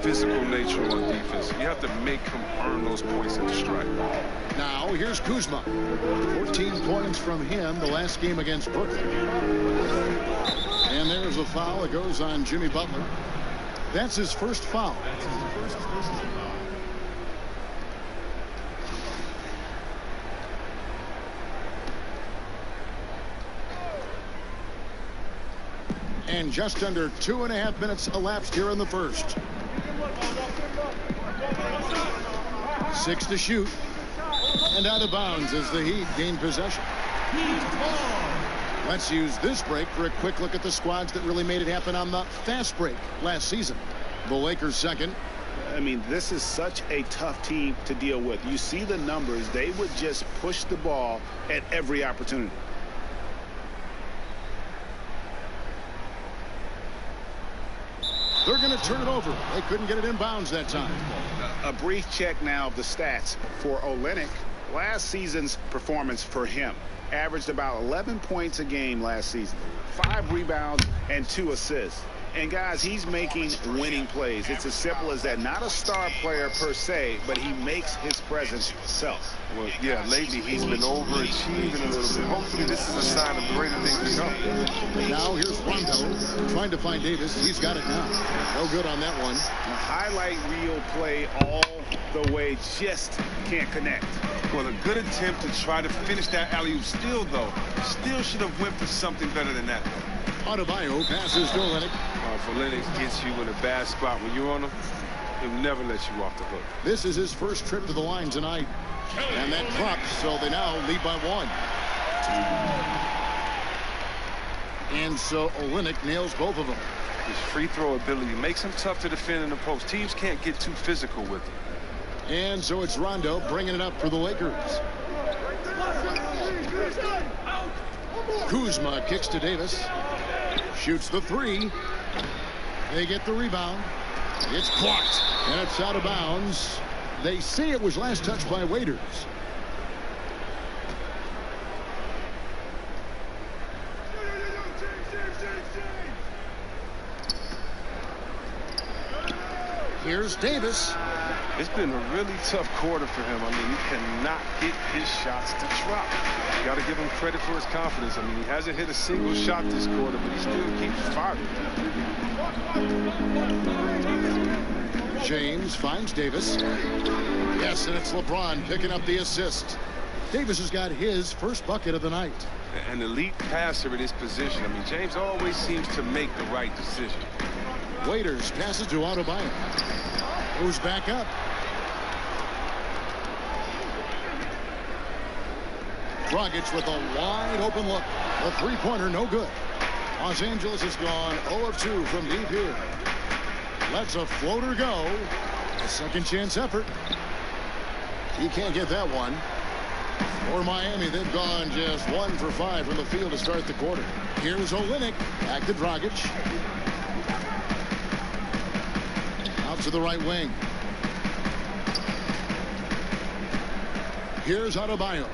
physical nature on defense. You have to make him earn those points at the stripe. Now here's Kuzma. 14 points from him the last game against Brooklyn. And there's a foul. It goes on Jimmy Butler. That's his first foul. And just under 2.5 minutes elapsed here in the first. 6 to shoot. And out of bounds as the Heat gain possession. Let's use this break for a quick look at the squads that really made it happen on the fast break last season. The Lakers second. I mean, this is such a tough team to deal with. You see the numbers. They would just push the ball at every opportunity. They're going to turn it over. They couldn't get it in bounds that time. A brief check now of the stats for Olynyk. Last season's performance for him averaged about 11 points a game last season, 5 rebounds and 2 assists. And guys, he's making winning plays. It's as simple as that. Not a star player per se, but he makes his presence felt. Well, yeah, lately he's been overachieving a little bit. Hopefully this is a sign of greater things to come. Now here's Rondo trying to find Davis. He's got it now. No good on that one. A highlight reel play all the way, just can't connect. Well, a good attempt to try to finish that alley-oop. Still, though, should have went for something better than that. Adebayo passes to Olynyk. If Olynyk gets you in a bad spot when you're on him, he'll never let you off the hook. This is his first trip to the line tonight. And that drops, so they now lead by 1. And so Olynyk nails both of them. His free throw ability makes him tough to defend in the post. Teams can't get too physical with him. And so it's Rondo bringing it up for the Lakers. Kuzma kicks to Davis. Shoots the 3. They get the rebound. It's clocked. And it's out of bounds. They say it was last touched by Waiters. Here's Davis. It's been a really tough quarter for him. I mean, he cannot get his shots to drop. You got to give him credit for his confidence. I mean, he hasn't hit a single shot this quarter, but he still keeps firing. James finds Davis. Yes, and it's LeBron picking up the assist. Davis has got his first bucket of the night. An elite passer in his position. I mean, James always seems to make the right decision. Waiters passes to Adebayo. Goes back up. Dragic with a wide open look. The three-pointer no good. Los Angeles has gone 0 of 2 from deep here. Lets a floater go. A second chance effort. He can't get that one. For Miami, they've gone just 1 for 5 from the field to start the quarter. Here's Olynyk. Back to Dragic. Out to the right wing. Here's Adebayo.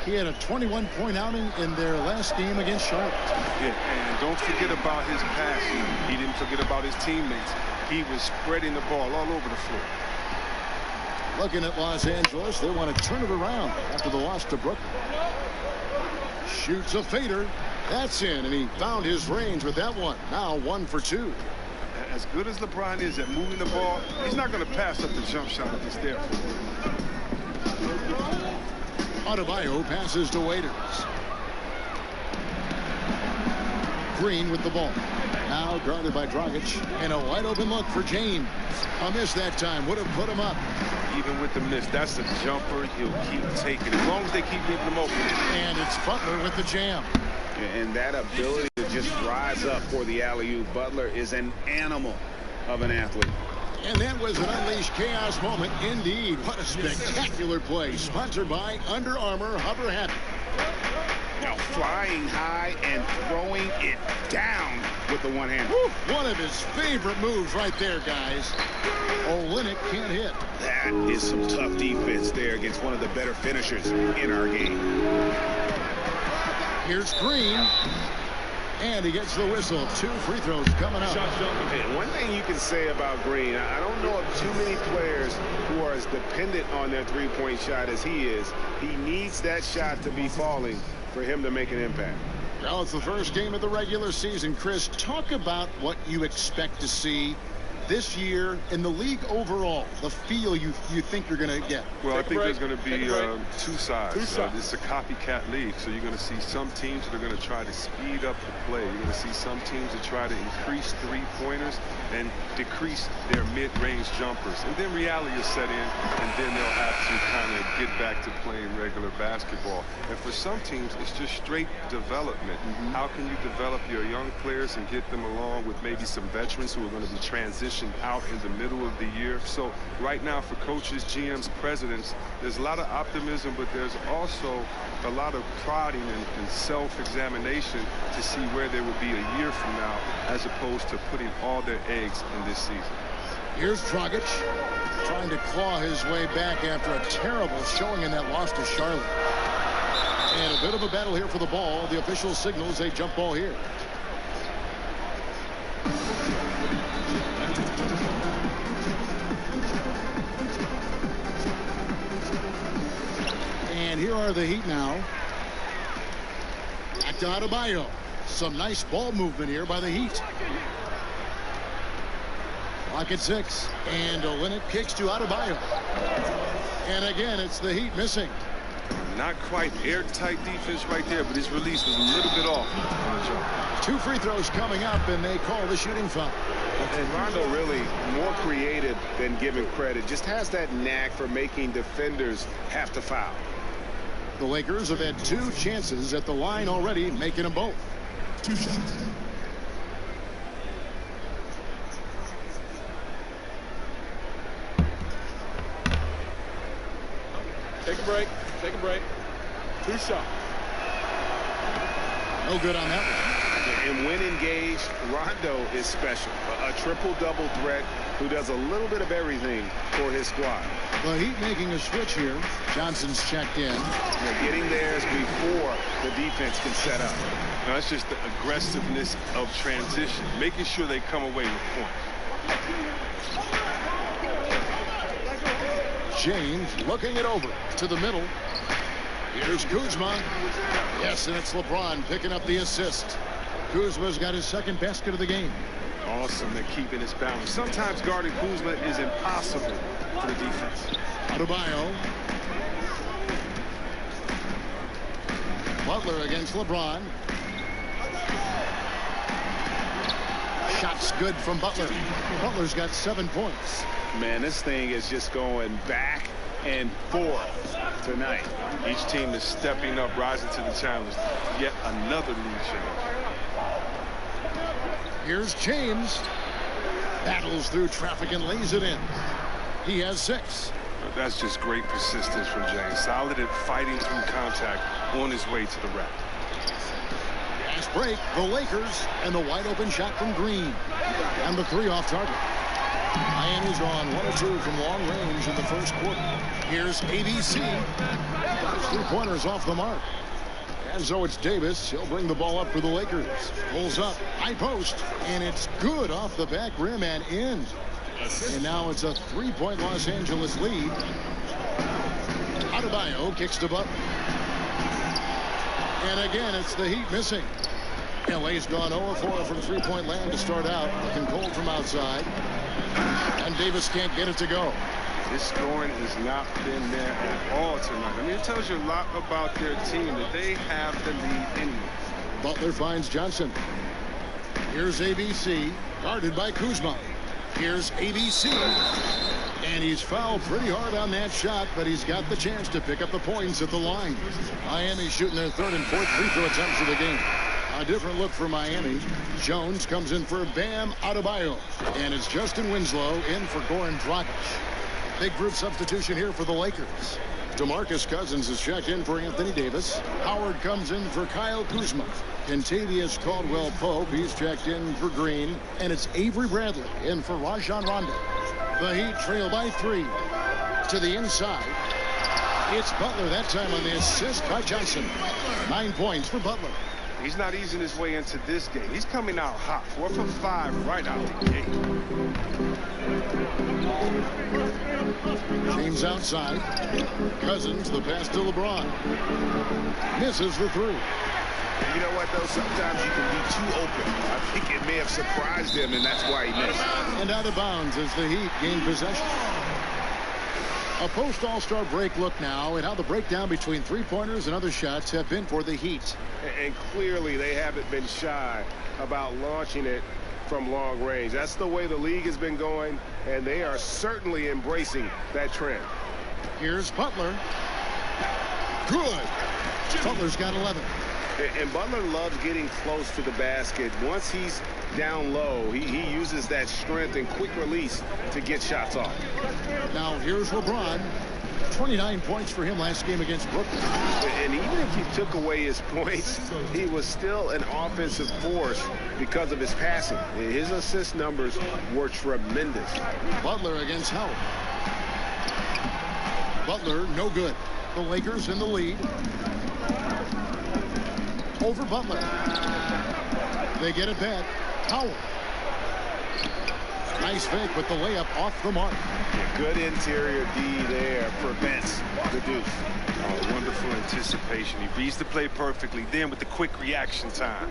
He had a 21-point outing in their last game against Charlotte. Yeah, and don't forget about his passing. He didn't forget about his teammates. He was spreading the ball all over the floor. Looking at Los Angeles, they want to turn it around after the loss to Brooklyn. Shoots a fader. That's in, and he found his range with that one. Now 1 for 2. As good as LeBron is at moving the ball, he's not going to pass up the jump shot if it's there. Adebayo passes to Waiters. Green with the ball. Now guarded by Dragic. And a wide open look for James. A miss that time. Would have put him up. Even with the miss, that's a jumper he'll keep taking as long as they keep leaving him open. And it's Butler with the jam. And that ability to just rise up for the alley-oop. Butler is an animal of an athlete. And that was an unleashed chaos moment indeed. What a spectacular play. Sponsored by Under Armour Hover Happy. Now flying high and throwing it down with the one hand. One of his favorite moves right there, guys. Olynyk can't hit. That is some tough defense there against one of the better finishers in our game. Here's Green. And he gets the whistle. 2 free throws coming up. And one thing you can say about Green, I don't know of too many players who are as dependent on their three-point shot as he is. He needs that shot to be falling for him to make an impact. Well, it's the first game of the regular season. Chris, talk about what you expect to see this year in the league overall, the feel you think you're going to get. Well, I think there's going to be two sides. It's a copycat league, so you're going to see some teams that are going to try to speed up the play. You're going to see some teams that try to increase three-pointers and decrease their mid-range jumpers. And then reality will set in, and then they'll have to kind of get back to playing regular basketball. And for some teams, it's just straight development. How can you develop your young players and get them along with maybe some veterans who are going to be transitioned out in the middle of the year? So right now for coaches, GMs, presidents, there's a lot of optimism, but there's also a lot of prodding and self-examination to see where they will be a year from now, as opposed to putting all their eggs in this season. Here's Dragic trying to claw his way back after a terrible showing in that loss to Charlotte. And a bit of a battle here for the ball. The official signals a jump ball here. And here are the Heat now. Back to Adebayo. Some nice ball movement here by the Heat. Clock at 6. And Olynyk kicks to Adebayo. And again, it's the Heat missing. Not quite airtight defense right there, but his release was a little bit off on the jump. 2 free throws coming up, and they call the shooting foul. And Rondo really more creative than given credit. Just has that knack for making defenders have to foul. The Lakers have had 2 chances at the line already, making them both. 2 shots. Take a break. Take a break. 2 shots. No good on that one. And when engaged, Rondo is special. A triple-double threat who does a little bit of everything for his squad. The Heat making a switch here. Johnson's checked in. They're getting theirs before the defense can set up. Now, that's just the aggressiveness of transition, making sure they come away with points. James looking it over to the middle. Here's Kuzma. Yes, and it's LeBron picking up the assist. Kuzma's got his 2nd basket of the game. Awesome, they're keeping his balance. Sometimes guarding Kuzma is impossible for the defense. Adebayo. Butler against LeBron. Shots good from Butler. Butler's got 7 points. Man, this thing is just going back and forth tonight. Each team is stepping up, rising to the challenge. Yet another lead change. Here's James. Battles through traffic and lays it in. He has 6. That's just great persistence from James. Solid at fighting through contact on his way to the rack. Fast break, the Lakers, and the wide open shot from Green. And the 3 off target. Miami's on 1 of 2 from long range in the first quarter. Here's ABC. 3-pointers off the mark. As though it's Davis, he'll bring the ball up for the Lakers. Pulls up, high post, and it's good off the back rim and in. And now it's a 3-point Los Angeles lead. Adebayo kicks to Butler. And again, it's the Heat missing. LA's gone 0-4 from 3-point land to start out. Looking cold from outside. And Davis can't get it to go. This scoring has not been there at all tonight. I mean, it tells you a lot about their team that they have the lead anyway. Butler finds Johnson. Here's ABC, guarded by Kuzma. Here's ABC. And he's fouled pretty hard on that shot, but he's got the chance to pick up the points at the line. Miami shooting their 3rd and 4th free throw attempts of the game. A different look for Miami. Jones comes in for Bam Adebayo. And it's Justin Winslow in for Goran Dragic. Big group substitution here for the Lakers. DeMarcus Cousins is checked in for Anthony Davis. Howard comes in for Kyle Kuzma. Kentavious Caldwell-Pope, he's checked in for Green. And it's Avery Bradley in for Rajon Rondo. The Heat trail by 3 to the inside. It's Butler that time on the assist by Johnson. 9 points for Butler. He's not easing his way into this game. He's coming out hot. 4 for 5 right out the gate. James outside. Cousins, the pass to LeBron. Misses the three. You know what, though? Sometimes you can be too open. I think it may have surprised him, and that's why he missed. And out of bounds as the Heat gain possession. A post-All-Star break look now at how the breakdown between three-pointers and other shots have been for the Heat. And clearly they haven't been shy about launching it from long range. That's the way the league has been going, and they are certainly embracing that trend. Here's Butler. Good. Butler's got 11. And Butler loves getting close to the basket. Once he's down low, he uses that strength and quick release to get shots off. Now here's LeBron. 29 points for him last game against Brooklyn. And even if you took away his points, he was still an offensive force because of his passing. His assist numbers were tremendous. Butler against Howard. Butler, no good. The Lakers in the lead. Over Butler. They get it back. Howard. Nice fake with the layup off the mark. Good interior D there prevents the deuce. Oh, wonderful anticipation. He reads the play perfectly. Then with the quick reaction time.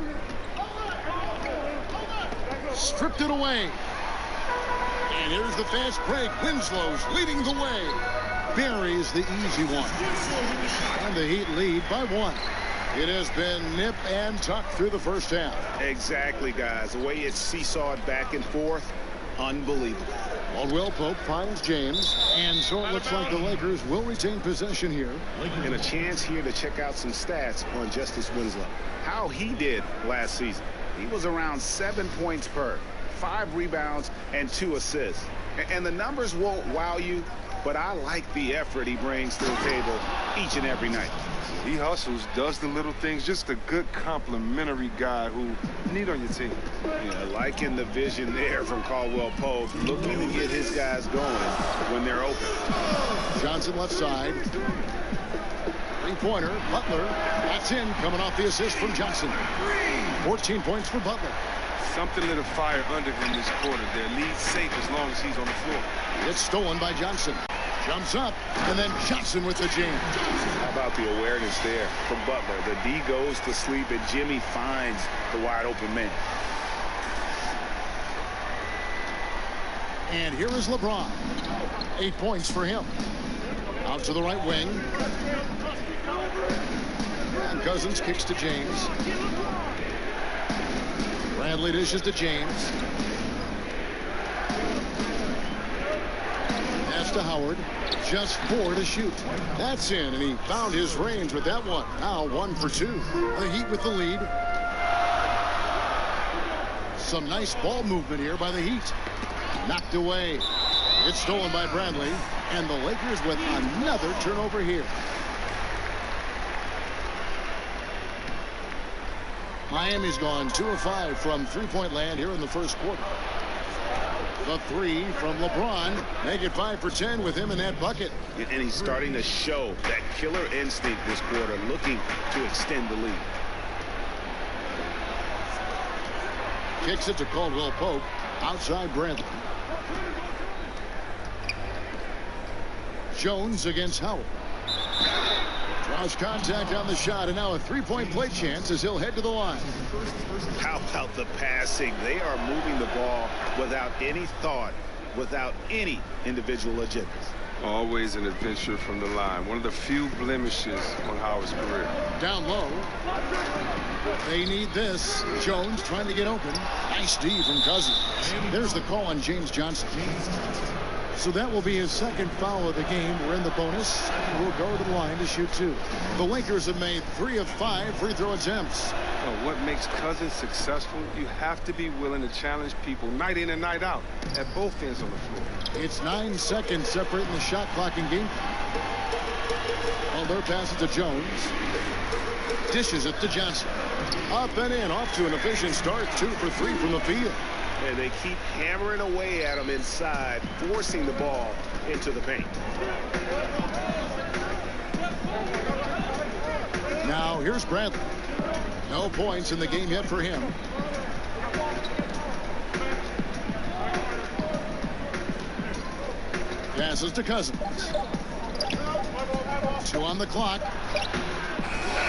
Stripped it away. And here's the fast break. Winslow's leading the way. Buries the easy one. And the Heat lead by 1. It has been nip and tuck through the first half. Exactly, guys. The way it's seesawed back and forth, unbelievable. Caldwell Pope finds James, and so it looks like the Lakers will retain possession here. And a chance here to check out some stats on Justice Winslow. How he did last season. He was around 7 points per, 5 rebounds, and 2 assists. And the numbers won't wow you, but I like the effort he brings to the table each and every night. He hustles, does the little things. Just a good complimentary guy who you need on your team. Yeah, liking the vision there from Caldwell Pope, looking to get his guys going when they're open. Johnson left side. Three-pointer, Butler. That's in, coming off the assist from Johnson. 14 points for Butler. Something lit a fire under him this quarter. Their lead safe as long as he's on the floor. It's stolen by Johnson. Jumps up, and then Johnson with the jam. How about the awareness there from Butler? The D goes to sleep, and Jimmy finds the wide open man. And here is LeBron. 8 points for him. Out to the right wing. And Cousins kicks to James. Bradley dishes to James. Pass to Howard. Just 4 to shoot. That's in, and he found his range with that one. Now 1 for 2. The Heat with the lead. Some nice ball movement here by the Heat. Knocked away. It's stolen by Bradley. And the Lakers with another turnover here. Miami's gone 2 of 5 from three-point land here in the first quarter. The 3 from LeBron. Make it 5 for 10 with him in that bucket. And he's starting to show that killer instinct this quarter, looking to extend the lead. Kicks it to Caldwell Pope. Outside Bradley. Jones against Howard. Draws contact on the shot, and now a three-point play chance as he'll head to the line. How about the passing? They are moving the ball without any thought, without any individual agendas. Always an adventure from the line. One of the few blemishes on Howard's career. Down low. They need this. Jones trying to get open. Nice D from Cousins. There's the call on James Johnson. So that will be his second foul of the game. We're in the bonus. We'll go to the line to shoot 2. The Lakers have made 3 of 5 free throw attempts. What makes Cousins successful? You have to be willing to challenge people night in and night out at both ends on the floor. It's 9 seconds separating the shot clock and game. Their pass it to Jones. Dishes it to Johnson. Up and in, off to an efficient start. 2 for 3 from the field. And they keep hammering away at him inside, forcing the ball into the paint. Now here's Bradley. No points in the game yet for him. Passes to Cousins. 2 on the clock.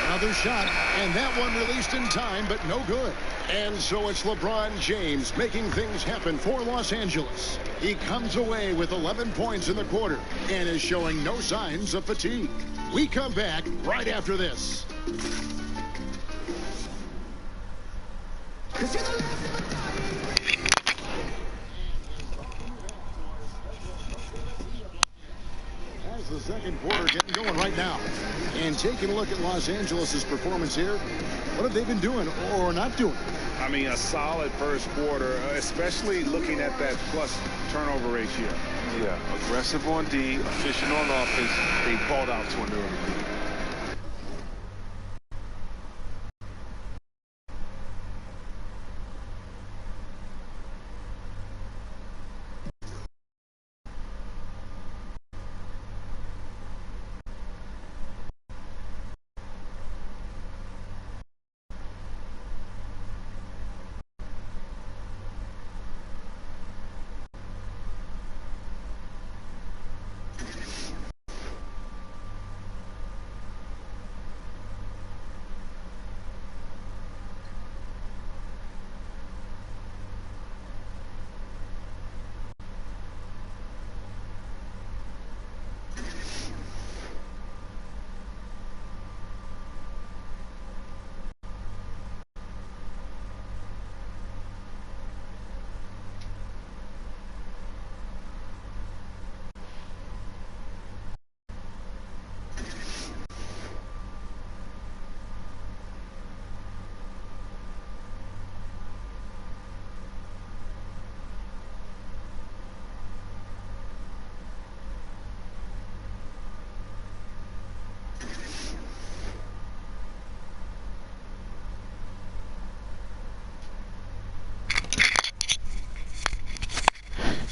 Another shot, and that one released in time, but no good. And so it's LeBron James making things happen for Los Angeles. He comes away with 11 points in the quarter and is showing no signs of fatigue. We come back right after this. As the second quarter getting going right now. And taking a look at Los Angeles' performance here, what have they been doing or not doing? I mean, a solid first quarter, especially looking at that plus turnover ratio. Yeah, aggressive on D, efficient on offense. They balled out to an early lead.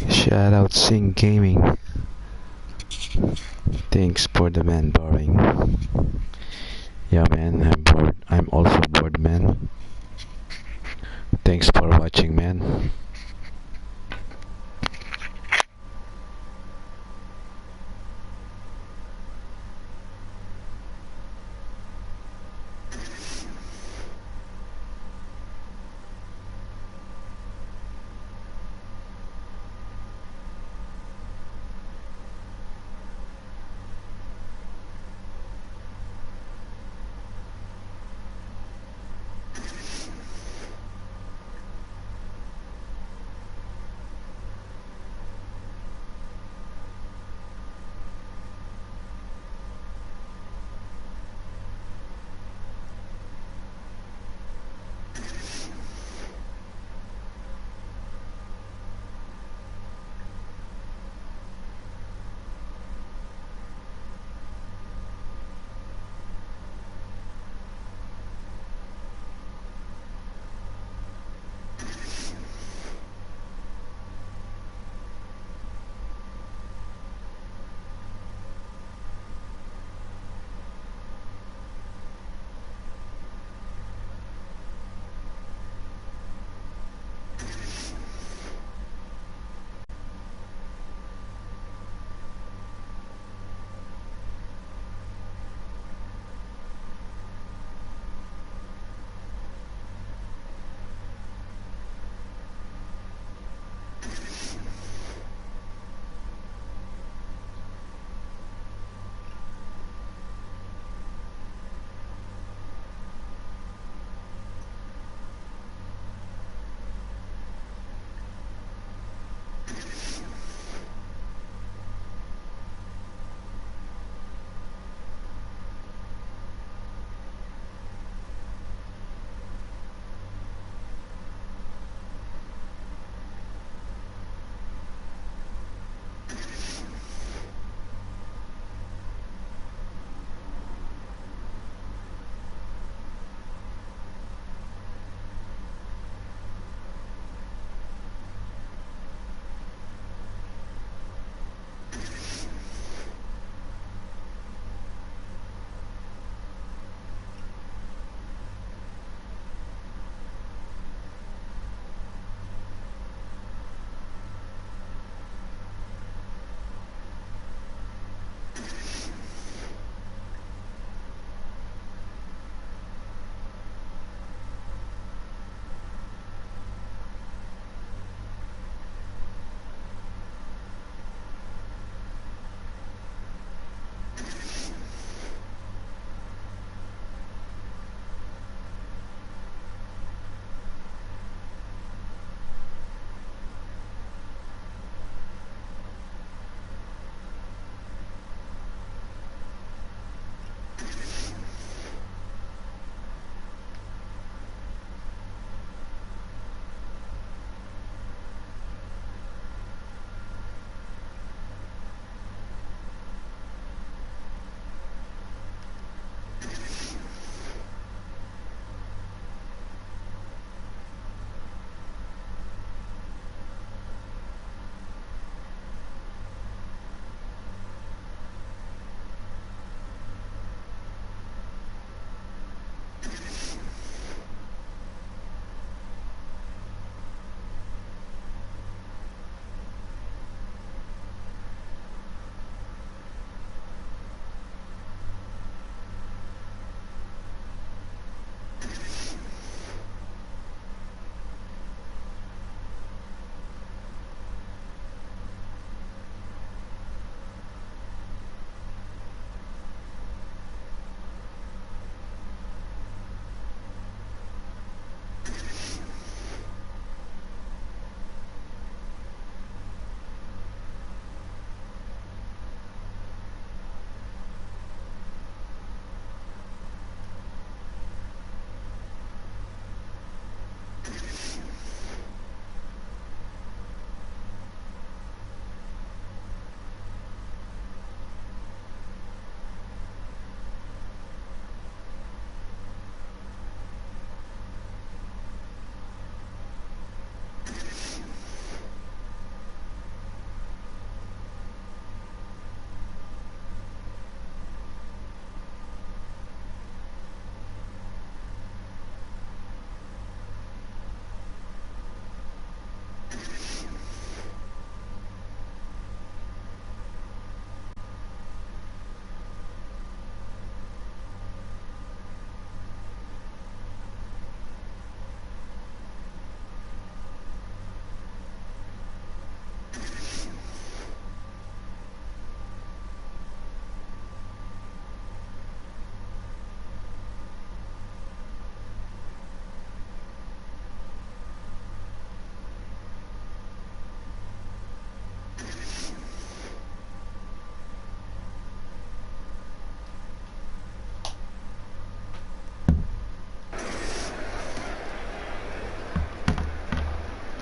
Shout out Sing Gaming. Thanks for the man borrowing. Yeah man, I'm bored. I'm also bored man. Thanks for watching man.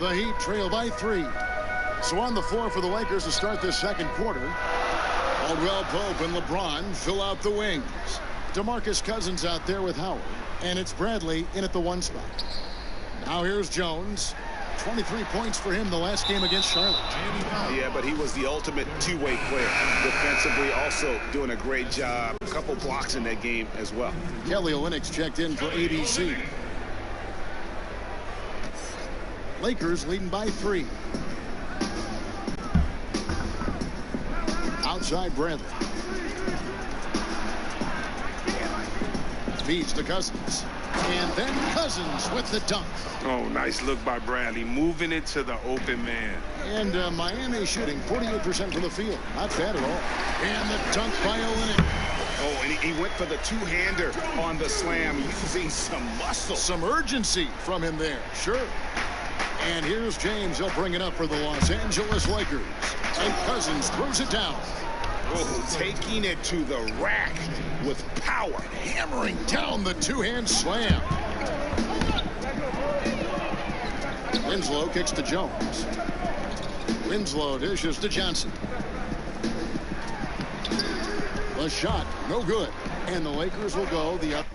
The Heat trail by 3. So on the floor for the Lakers to start this second quarter, Caldwell Pope and LeBron fill out the wings. DeMarcus Cousins out there with Howard, and it's Bradley in at the 1 spot. Now here's Jones. 23 points for him the last game against Charlotte. Yeah, but he was the ultimate two-way player. Defensively, also doing a great job. A couple blocks in that game as well. Kelly Olynyk's checked in for ABC. Lakers leading by 3. Outside Bradley. Feeds to Cousins. And then Cousins with the dunk. Oh, nice look by Bradley, moving it to the open man. And Miami shooting 48% from the field. Not bad at all. And the dunk by Olynyk. Oh, and he went for the two-hander on the slam, using some muscle. Some urgency from him there. Sure. And here's James. He'll bring it up for the Los Angeles Lakers. And Cousins throws it down. Oh, taking it to the rack with power. Hammering down the two-hand slam. Winslow kicks to Jones. Winslow dishes to Johnson. The shot, no good. And the Lakers will go the other.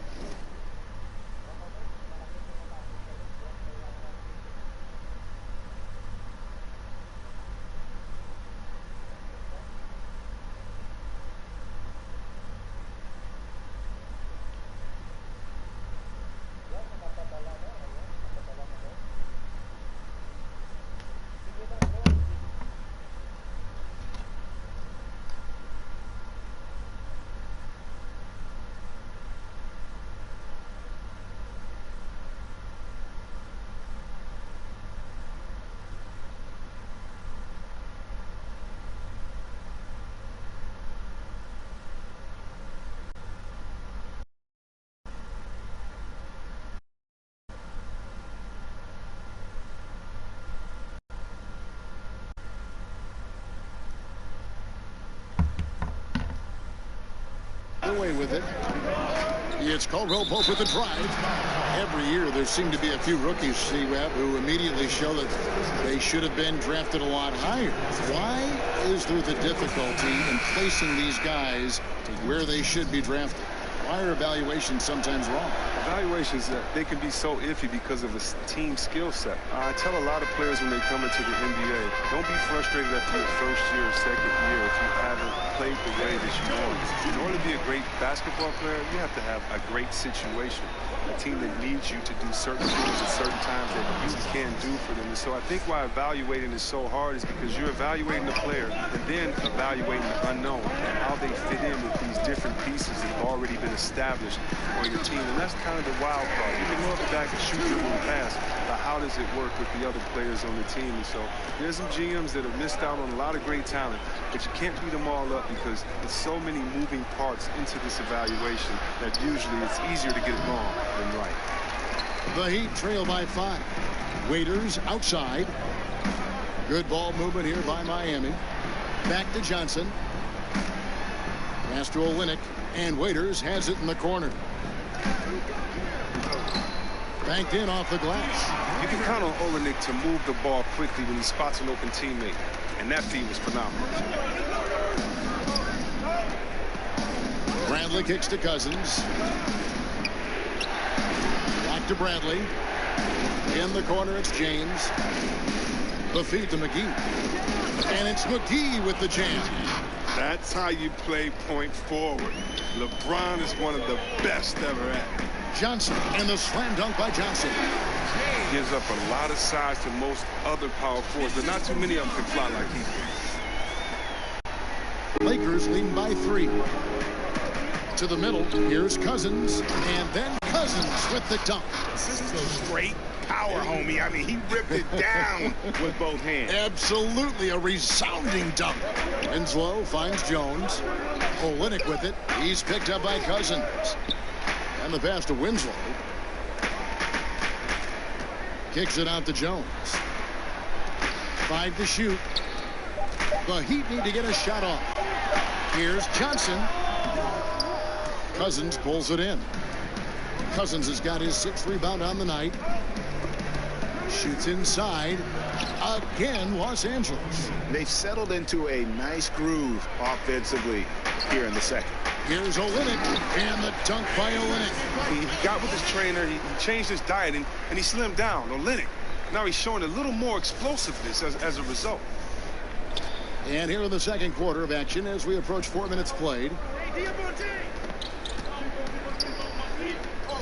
Away with it. It's Caldwell Pope with the drive. Every year there seem to be a few rookies, C-Web, who immediately show that they should have been drafted a lot higher. Why is there the difficulty in placing these guys where they should be drafted? Why are evaluations sometimes wrong? Evaluations, they can be so iffy because of a team skill set. I tell a lot of players when they come into the NBA, don't be frustrated after your first year or second year if you haven't played the way that you want. In order to be a great basketball player, you have to have a great situation. A team that needs you to do certain things at certain times that you can do for them. And so I think why evaluating is so hard is because you're evaluating the player and then evaluating the unknown and how they fit in with these different pieces that have already been established on your team. And that's kind of the wild part. You can look back and shoot your little pass, but how does it work with the other players on the team? And so there's some GMs that have missed out on a lot of great talent, but you can't beat them all up because there's so many moving parts into this evaluation that usually it's easier to get it wrong than right. The Heat trail by 5. Waiters outside. Good ball movement here by Miami. Back to Johnson. Pass to Olynyk. And Waiters has it in the corner. Banked in off the glass. You can count on Olynyk to move the ball quickly when he spots an open teammate. And that feed was phenomenal. Bradley kicks to Cousins. Back to Bradley. In the corner, it's James. The feed to McGee. And it's McGee with the jam. That's how you play point forward. LeBron is one of the best ever at it. Johnson and the slam dunk by Johnson. Gives up a lot of size to most other power forwards, but not too many of them can fly like he can. Lakers leading by 3. To the middle, here's Cousins, and then Cousins with the dunk. This is a straight power, homie. I mean, he ripped it down with both hands. Absolutely a resounding dunk. Winslow finds Jones. Olynyk with it. He's picked up by Cousins. And the pass to Winslow. Kicks it out to Jones. 5 to shoot. The Heat need to get a shot off. Here's Johnson. Cousins pulls it in. Cousins has got his 6th rebound on the night. Shoots inside. Again, Los Angeles. They've settled into a nice groove offensively here in the second. Here's Olynyk, and the dunk by Olynyk. He got with his trainer, he changed his diet, and he slimmed down. Olynyk, now he's showing a little more explosiveness as a result. And here in the second quarter of action as we approach 4 minutes played.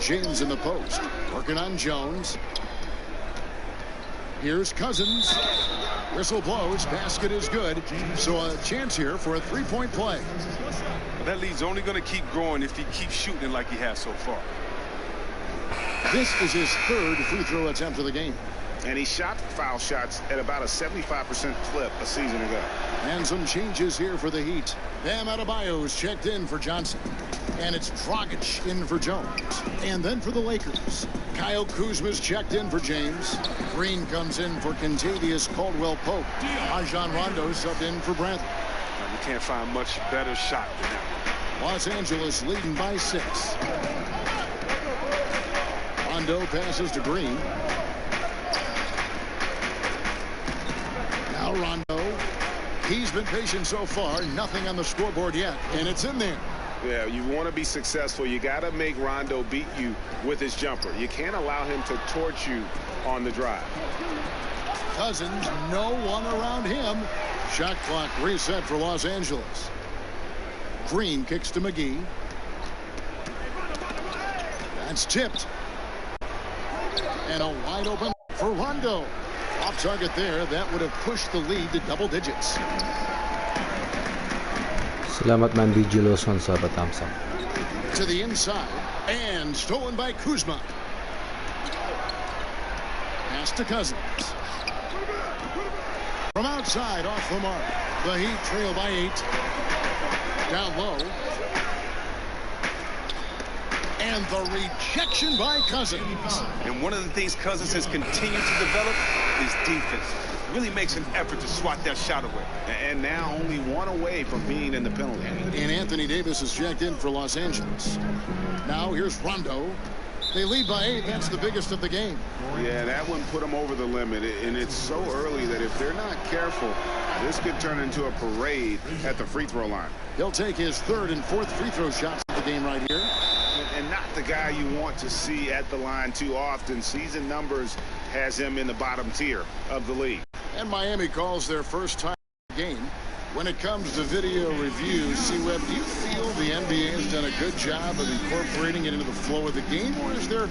James in the post, working on Jones. Here's Cousins. Whistle blows, basket is good. So a chance here for a three-point play. That lead's only going to keep growing if he keeps shooting like he has so far. This is his third free throw attempt of the game. And he shot foul shots at about a 75% clip a season ago. And some changes here for the Heat. Bam Adebayo's checked in for Johnson. And it's Dragic in for Jones. And then for the Lakers, Kyle Kuzma's checked in for James. Green comes in for Kentavious Caldwell-Pope. Rajon Rondo subbed in for Bradley. You can't find much better shot than that. Los Angeles leading by 6. Rondo passes to Green. Now Rondo. He's been patient so far. Nothing on the scoreboard yet. And it's in there. Yeah, you want to be successful. You got to make Rondo beat you with his jumper. You can't allow him to torch you on the drive. Cousins, no one around him. Shot clock reset for Los Angeles. Green kicks to McGee. That's tipped. And a wide open for Rondo. Off target there. That would have pushed the lead to double digits. Salamat man DJ Lawson sa thumbs up. To the inside. And stolen by Kuzma. Pass to Cousins. From outside, off the mark. The Heat trail by 8. Down low. And the rejection by Cousins. And one of the things Cousins has continued to develop is defense. Really makes an effort to swat that shot away. And now only one away from being in the penalty. And Anthony Davis is checked in for Los Angeles. Now here's Rondo. They lead by 8. That's the biggest of the game. Yeah, that one put them over the limit. And it's so early that if they're not careful, this could turn into a parade at the free throw line. He'll take his third and fourth free throw shots of the game right here. And not the guy you want to see at the line too often. Season numbers has him in the bottom tier of the league. And Miami calls their first time game. When it comes to video review, C-Web, do you feel the NBA has done a good job of incorporating it into the flow of the game? Or is there,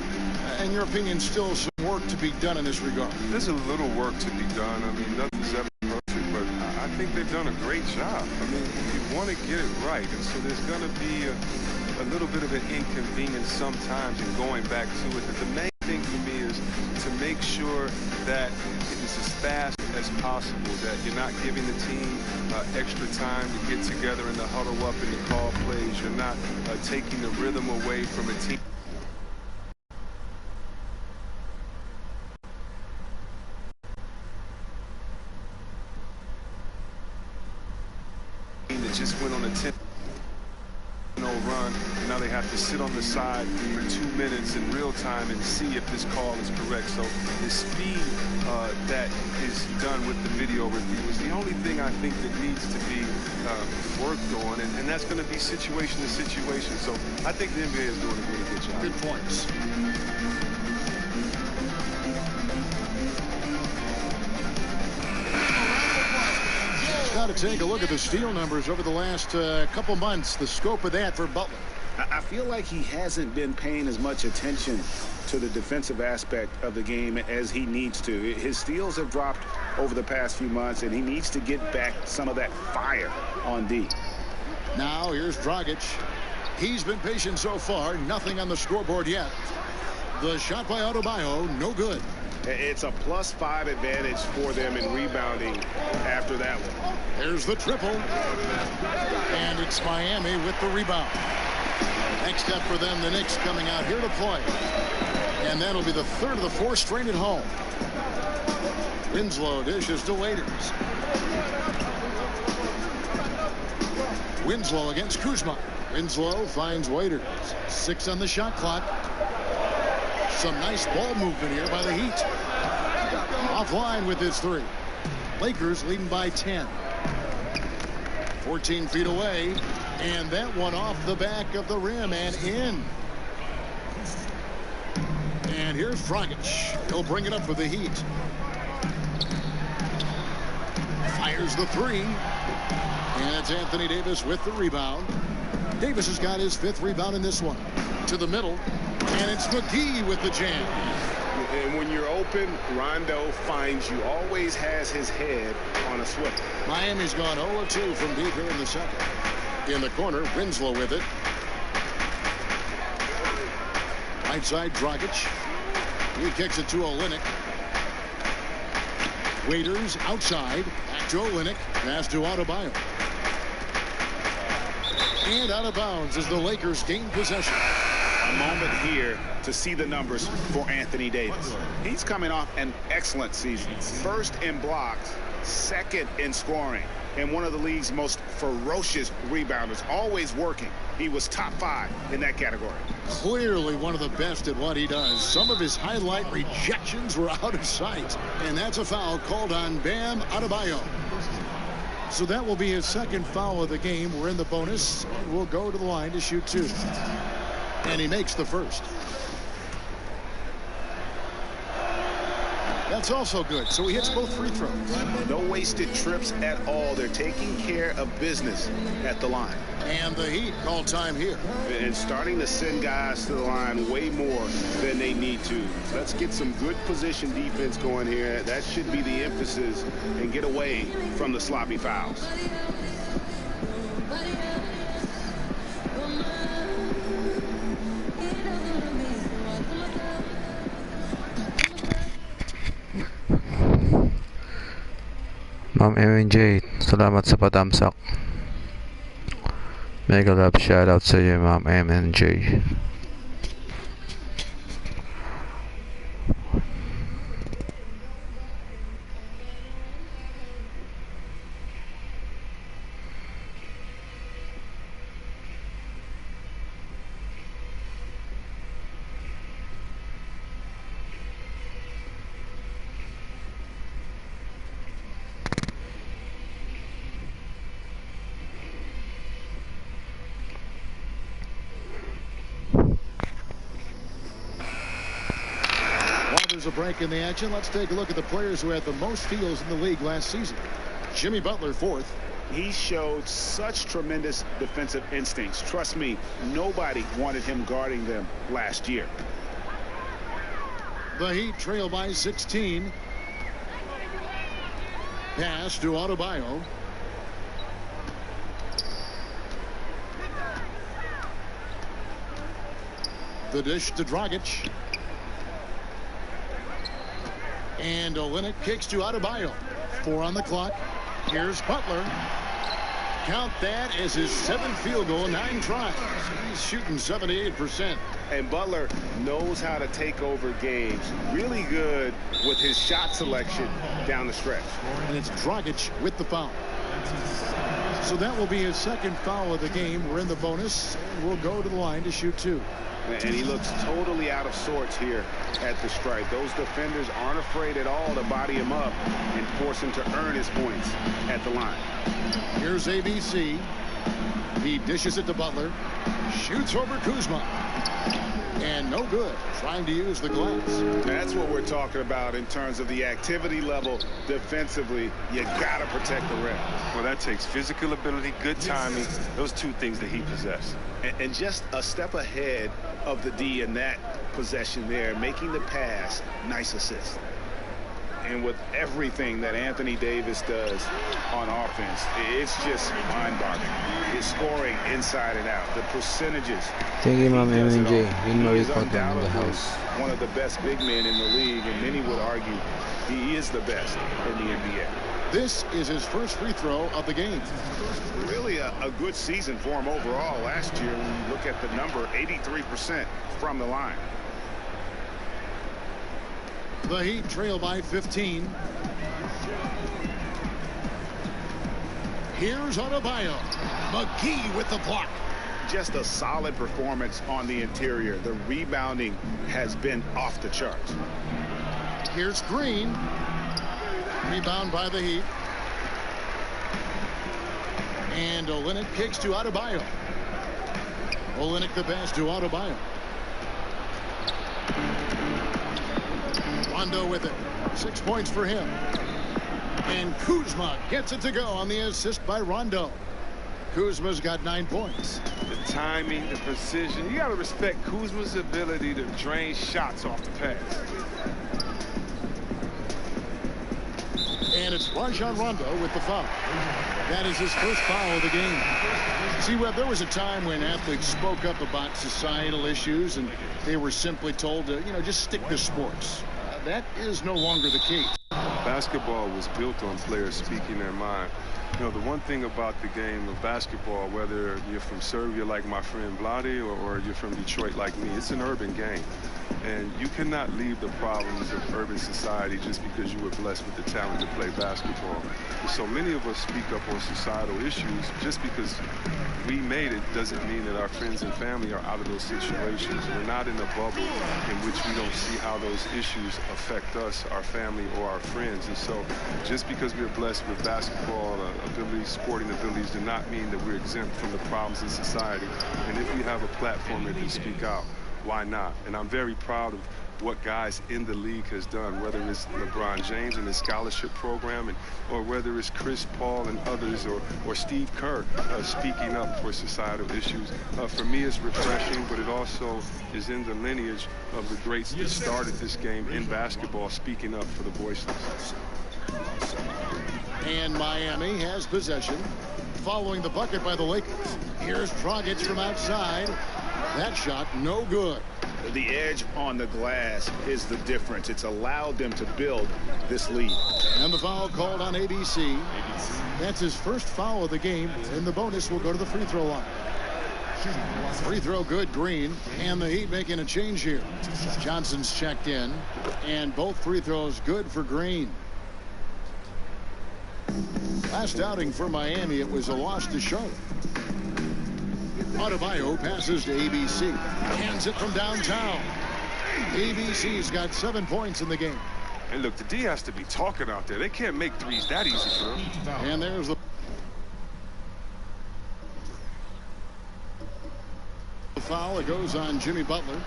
in your opinion, still some work to be done in this regard? There's a little work to be done. I mean, nothing's ever perfect, but I think they've done a great job. I mean, you want to get it right. And so there's going to be a little bit of an inconvenience sometimes in going back to it. But the main thing for me is to make sure that it is as fast as possible, that you're not giving the team extra time to get together in the huddle up and to call plays. You're not taking the rhythm away from a team that just went on a 10-0 run, and now they have to sit on the side for 2 minutes in real time and see if this call is correct. So the speed that is done with the video review is the only thing I think that needs to be worked on, and that's going to be situation to situation. So I think the NBA is doing a really good job. Good points. Got to take a look at the steal numbers over the last couple months. The scope of that for Butler. I feel like he hasn't been paying as much attention to the defensive aspect of the game as he needs to. His steals have dropped over the past few months, and he needs to get back some of that fire on D. Now here's Dragic. He's been patient so far. Nothing on the scoreboard yet. The shot by Adebayo, no good. It's a +5 advantage for them in rebounding after that one. There's the triple. And it's Miami with the rebound. Next up for them, the Knicks coming out here to play. And that'll be the third of the 4 straight at home. Winslow dishes to Waiters. Winslow against Kuzma. Winslow finds Waiters. 6 on the shot clock. Some nice ball movement here by the Heat. Offline with his three. Lakers leading by 10. 14 feet away. And that one off the back of the rim and in. And here's Dragic. He'll bring it up for the Heat. Fires the three. And it's Anthony Davis with the rebound. Davis has got his 5th rebound in this one. To the middle. And it's McGee with the jam. And when you're open, Rondo finds you. Always has his head on a swivel. Miami's gone 0-2 from deep here in the second. In the corner, Winslow with it. Right side, Dragic. He kicks it to Olynyk. Waiters outside. Back to Olynyk. Pass to Adebayo. And out of bounds as the Lakers gain possession. A moment here to see the numbers for Anthony Davis. He's coming off an excellent season. 1st in blocks, 2nd in scoring, and one of the league's most ferocious rebounders, always working. He was top 5 in that category. Clearly one of the best at what he does. Some of his highlight rejections were out of sight. And that's a foul called on Bam Adebayo. So that will be his 2nd foul of the game. We're in the bonus. We'll go to the line to shoot 2. And he makes the 1st. That's also good. So he hits both free throws. No wasted trips at all. They're taking care of business at the line. And the Heat call time here. And starting to send guys to the line way more than they need to. Let's get some good position defense going here. That should be the emphasis, and get away from the sloppy fouls. Ma'am MJ, salamat sa patamsak. Mega love shoutout sa iyo, Ma'am MJ. A break in the action. Let's take a look at the players who had the most steals in the league last season. Jimmy Butler 4th. He showed such tremendous defensive instincts. Trust me, nobody wanted him guarding them last year. The Heat trail by 16. Pass to Adebayo. The dish to Dragic. And Olynyk kicks to Adebayo. 4 on the clock. Here's Butler. Count that as his 7th field goal, 9 tries. He's shooting 78%. And Butler knows how to take over games. Really good with his shot selection down the stretch. And it's Dragic with the foul. So that will be his 2nd foul of the game. We're in the bonus. We'll go to the line to shoot 2. And he looks totally out of sorts here at the stripe. Those defenders aren't afraid at all to body him up and force him to earn his points at the line. Here's ABC. He dishes it to Butler. Shoots over Kuzma. And no good. Trying to use the glass. That's what we're talking about in terms of the activity level defensively. You got to protect the rim. Well, that takes physical ability, good timing. Those 2 things that he possesses. And just a step ahead of the D in that possession there, making the pass. Nice assist. And with everything that Anthony Davis does on offense, it's just mind-boggling. His scoring inside and out, the percentages. Thank you, Ma'am MJ. He is undoubtedly one of the best big men in the league, and many would argue he is the best in the NBA. This is his 1st free throw of the game. Really a good season for him overall last year. When you look at the number, 83% from the line. The Heat trail by 15. Here's Adebayo. McGee with the block. Just a solid performance on the interior. The rebounding has been off the charts. Here's Green. Rebound by the Heat. And Olynyk kicks to Adebayo. Olynyk the pass to Adebayo. Rondo with it. 6 points for him. And Kuzma gets it to go on the assist by Rondo. Kuzma's got 9 points. The timing, the precision. You got to respect Kuzma's ability to drain shots off the pass. And it's Rajon Rondo with the foul. That is his first foul of the game. See, Webb, there was a time when athletes spoke up about societal issues and they were simply told to, just stick to sports. That is no longer the case. Basketball was built on players speaking their mind. The one thing about the game of basketball, whether you're from Serbia like my friend Vlade or you're from Detroit like me, it's an urban game. And you cannot leave the problems of urban society just because you were blessed with the talent to play basketball. And so many of us speak up on societal issues. Just because we made it doesn't mean that our friends and family are out of those situations. We're not in a bubble in which we don't see how those issues affect us, our family, or our friends. And so just because we're blessed with basketball abilities, sporting abilities, do not mean that we're exempt from the problems in society. And if we have a platform that can speak out, why not? And I'm very proud of what guys in the league has done, whether it's LeBron James and his scholarship program, or whether it's Chris Paul and others, or Steve Kerr speaking up for societal issues. For me, it's refreshing, but it also is in the lineage of the greats that started this game in basketball, speaking up for the voiceless. And Miami has possession, following the bucket by the Lakers. Here's Dragic from outside. That shot no good. The edge on the glass is the difference. It's allowed them to build this lead. And the foul called on ABC. That's his first foul of the game, and the bonus will go to the free throw line. Free throw good, Green, and the Heat making a change here. Johnson's checked in, and both free throws good for Green. Last outing for Miami, it was a loss to Charlotte. Adebayo passes to ABC. Hands it from downtown. ABC's got 7 points in the game. And look, the D has to be talking out there. They can't make threes that easy for them. And there's the foul. It goes on Jimmy Butler.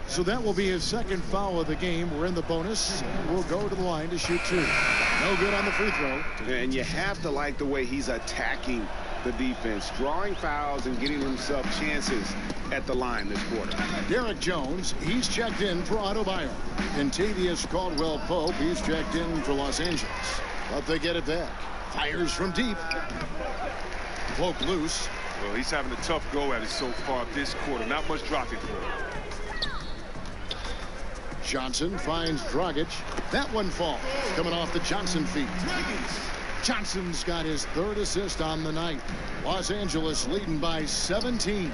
So that will be his second foul of the game. We're in the bonus. We'll go to the line to shoot 2. No good on the free throw. And you have to like the way he's attacking the defense, drawing fouls and getting himself chances at the line this quarter. Derek Jones, he's checked in for Adebayo. Contavious Caldwell-Pope, he's checked in for Los Angeles. But they get it back. Fires from deep. Pope loose. Well, he's having a tough go at it so far this quarter. Not much dropping for him. Johnson finds Dragic. That one falls. Coming off the Johnson feet. Johnson's got his 3rd assist on the night. Los Angeles leading by 17.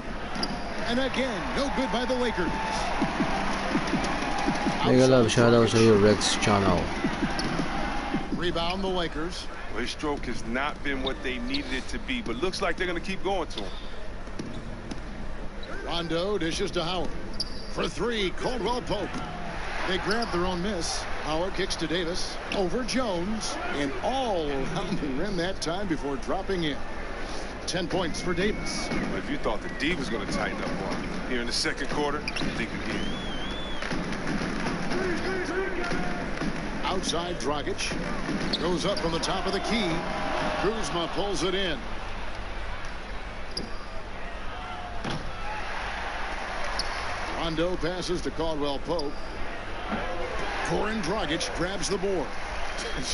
And again, no good by the Lakers. Mega love shout out to your Rex channel. Rebound the Lakers. Well, his stroke has not been what they needed it to be, but looks like they're going to keep going to him. Rondo dishes to Howard. For 3, Caldwell-Pope. They grab their own miss. Howard kicks to Davis. Over Jones. And all around the rim that time before dropping in. 10 points for Davis. But if you thought the D was going to tighten up on him here in the second quarter, think again. Outside Dragic. Goes up from the top of the key. Kuzma pulls it in. Rondo passes to Caldwell-Pope. Goran Dragic grabs the board.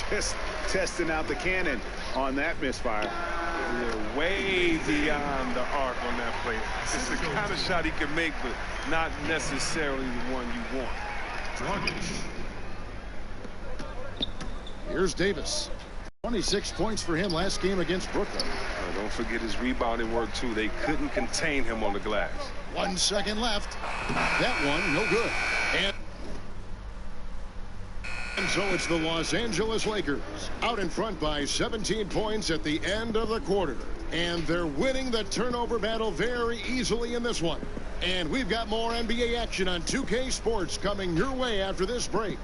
Just testing out the cannon on that misfire. They're way beyond the arc on that play. It's the kind of shot he can make, but not necessarily the one you want. Dragic. Here's Davis. 26 points for him last game against Brooklyn. Don't forget his rebounding work, too. They couldn't contain him on the glass. 1 second left. That one, no good. And so it's the Los Angeles Lakers out in front by 17 points at the end of the quarter. And they're winning the turnover battle very easily in this one. And we've got more NBA action on 2K Sports coming your way after this break.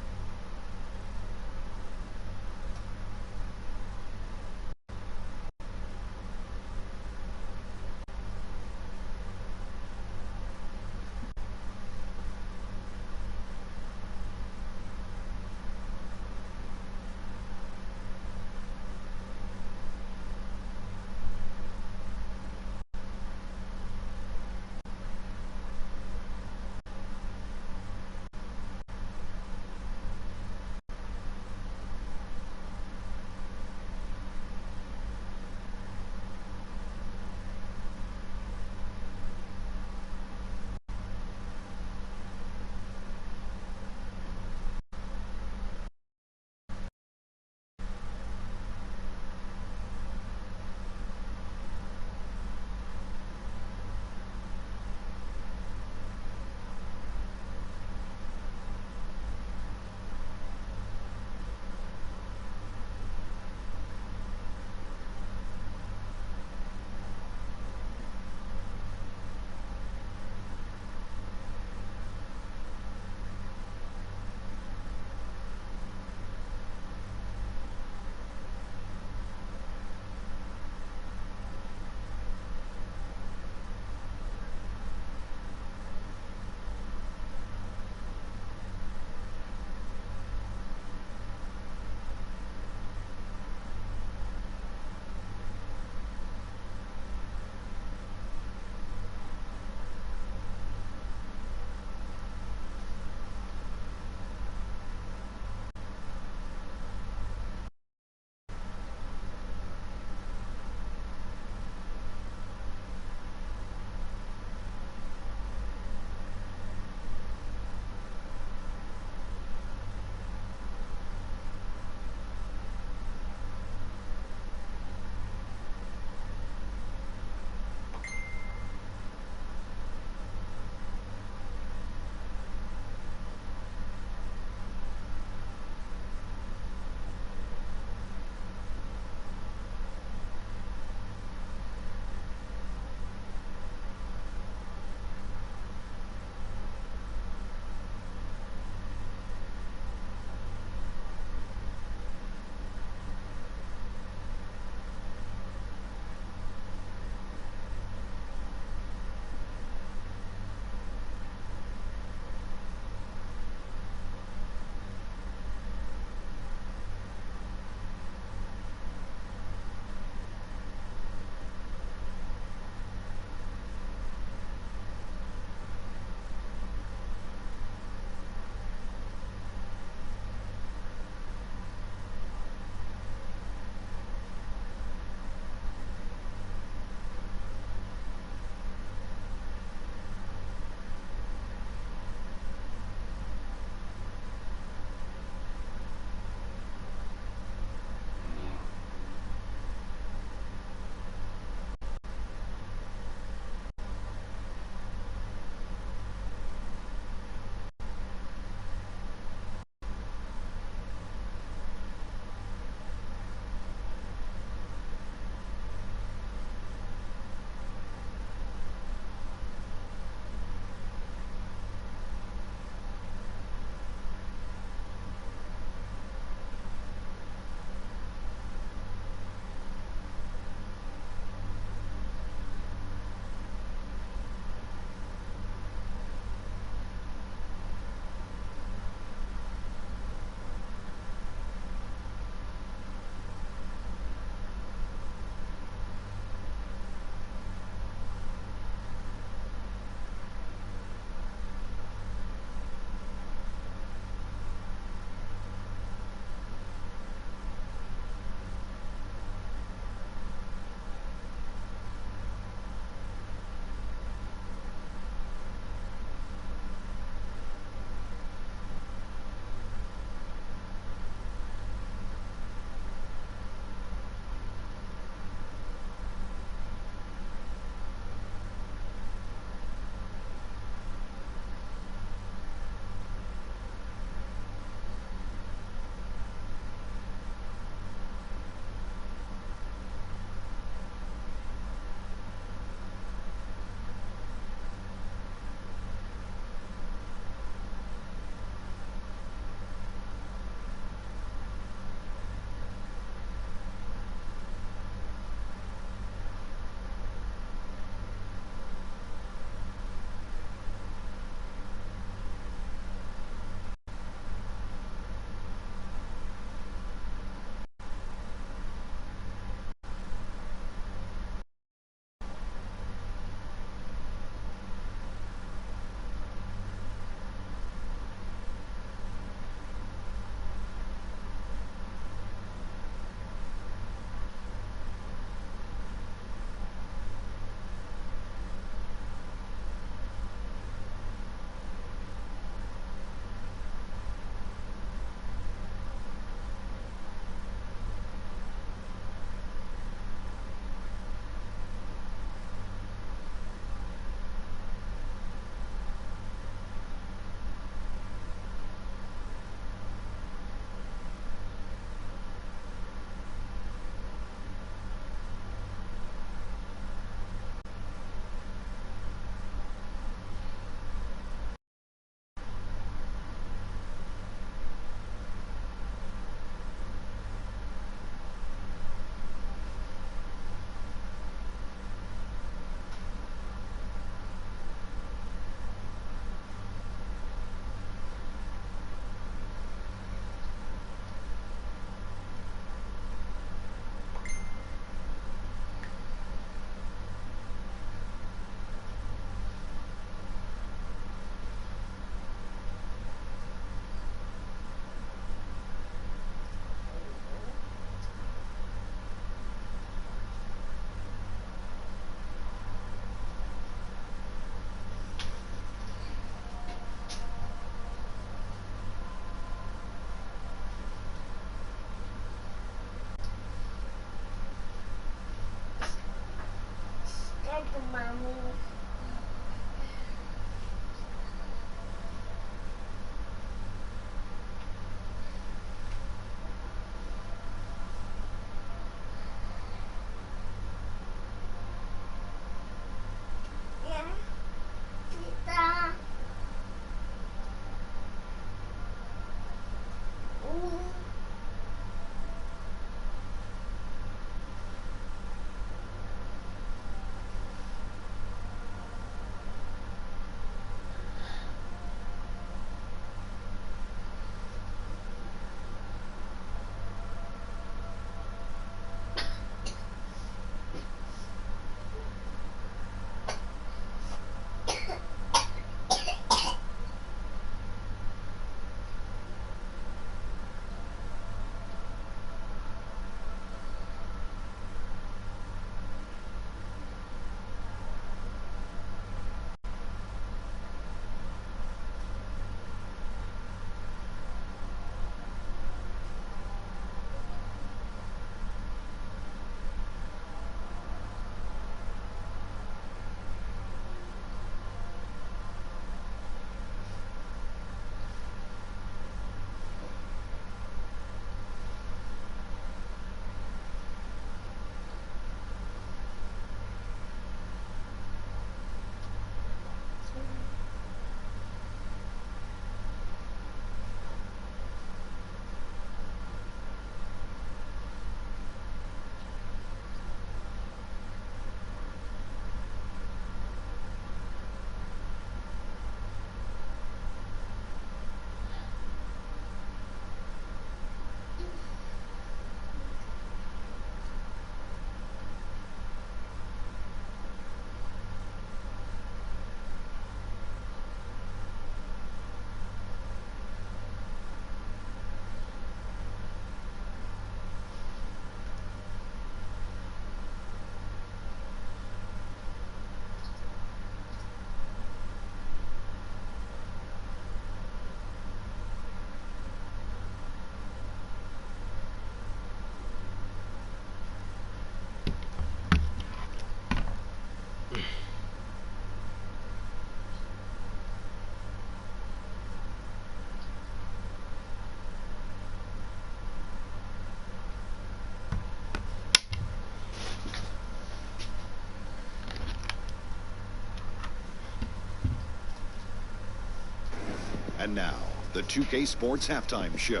And now, the 2K Sports Halftime Show.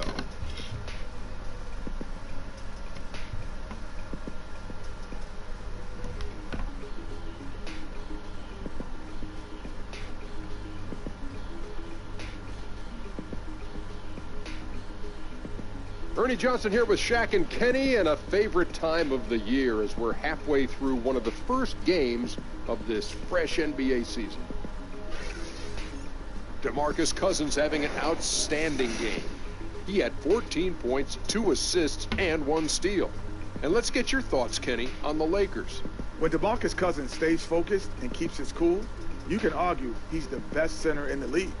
Ernie Johnson here with Shaq and Kenny, and a favorite time of the year as we're halfway through one of the first games of this fresh NBA season. DeMarcus Cousins having an outstanding game. He had 14 points, 2 assists, and 1 steal. And let's get your thoughts, Kenny, on the Lakers. When DeMarcus Cousins stays focused and keeps his cool, you can argue he's the best center in the league.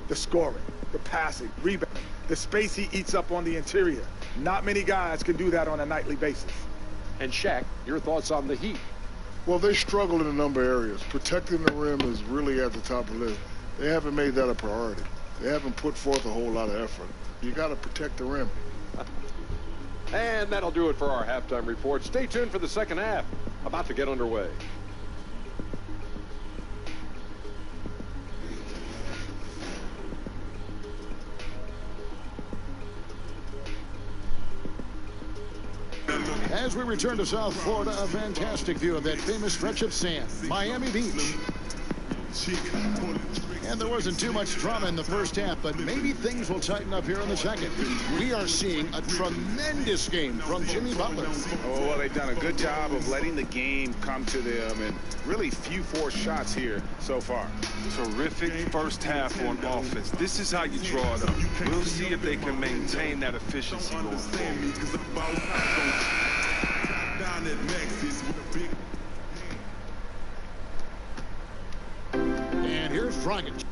The scoring, the passing, rebounding, the space he eats up on the interior. Not many guys can do that on a nightly basis. And Shaq, your thoughts on the Heat? Well, they struggle in a number of areas. Protecting the rim is really at the top of the list. They haven't made that a priority. They haven't put forth a whole lot of effort. You got to protect the rim. And that'll do it for our halftime report. Stay tuned for the second half. About to get underway. As we return to South Florida, a fantastic view of that famous stretch of sand, Miami Beach. And there wasn't too much drama in the first half, but maybe things will tighten up here in the second. We are seeing a tremendous game from Jimmy Butler. Oh, well, they've done a good job of letting the game come to them, and really few forced shots here so far. Terrific first half on offense. This is how you draw it up. We'll see if they can maintain that efficiency going forward. And here's Dragic.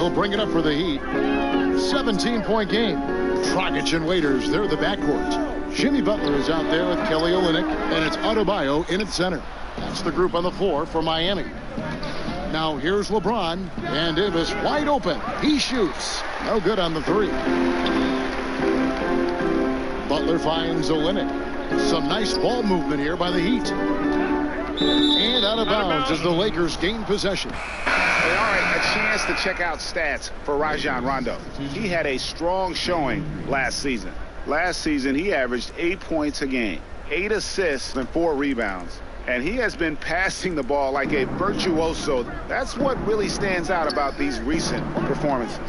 He'll bring it up for the Heat. 17-point game. Dragic and Waiters, they're the backcourt. Jimmy Butler is out there with Kelly Olynyk, and it's Adebayo in at center. That's the group on the floor for Miami. Now here's LeBron, and Davis wide open. He shoots. No good on the three. Butler finds Olynyk. Some nice ball movement here by the Heat. And out of bounds as the Lakers gain possession. Hey, all right, a chance to check out stats for Rajon Rondo. He had a strong showing last season. Last season, he averaged 8 points a game, 8 assists, and 4 rebounds. And he has been passing the ball like a virtuoso. That's what really stands out about these recent performances.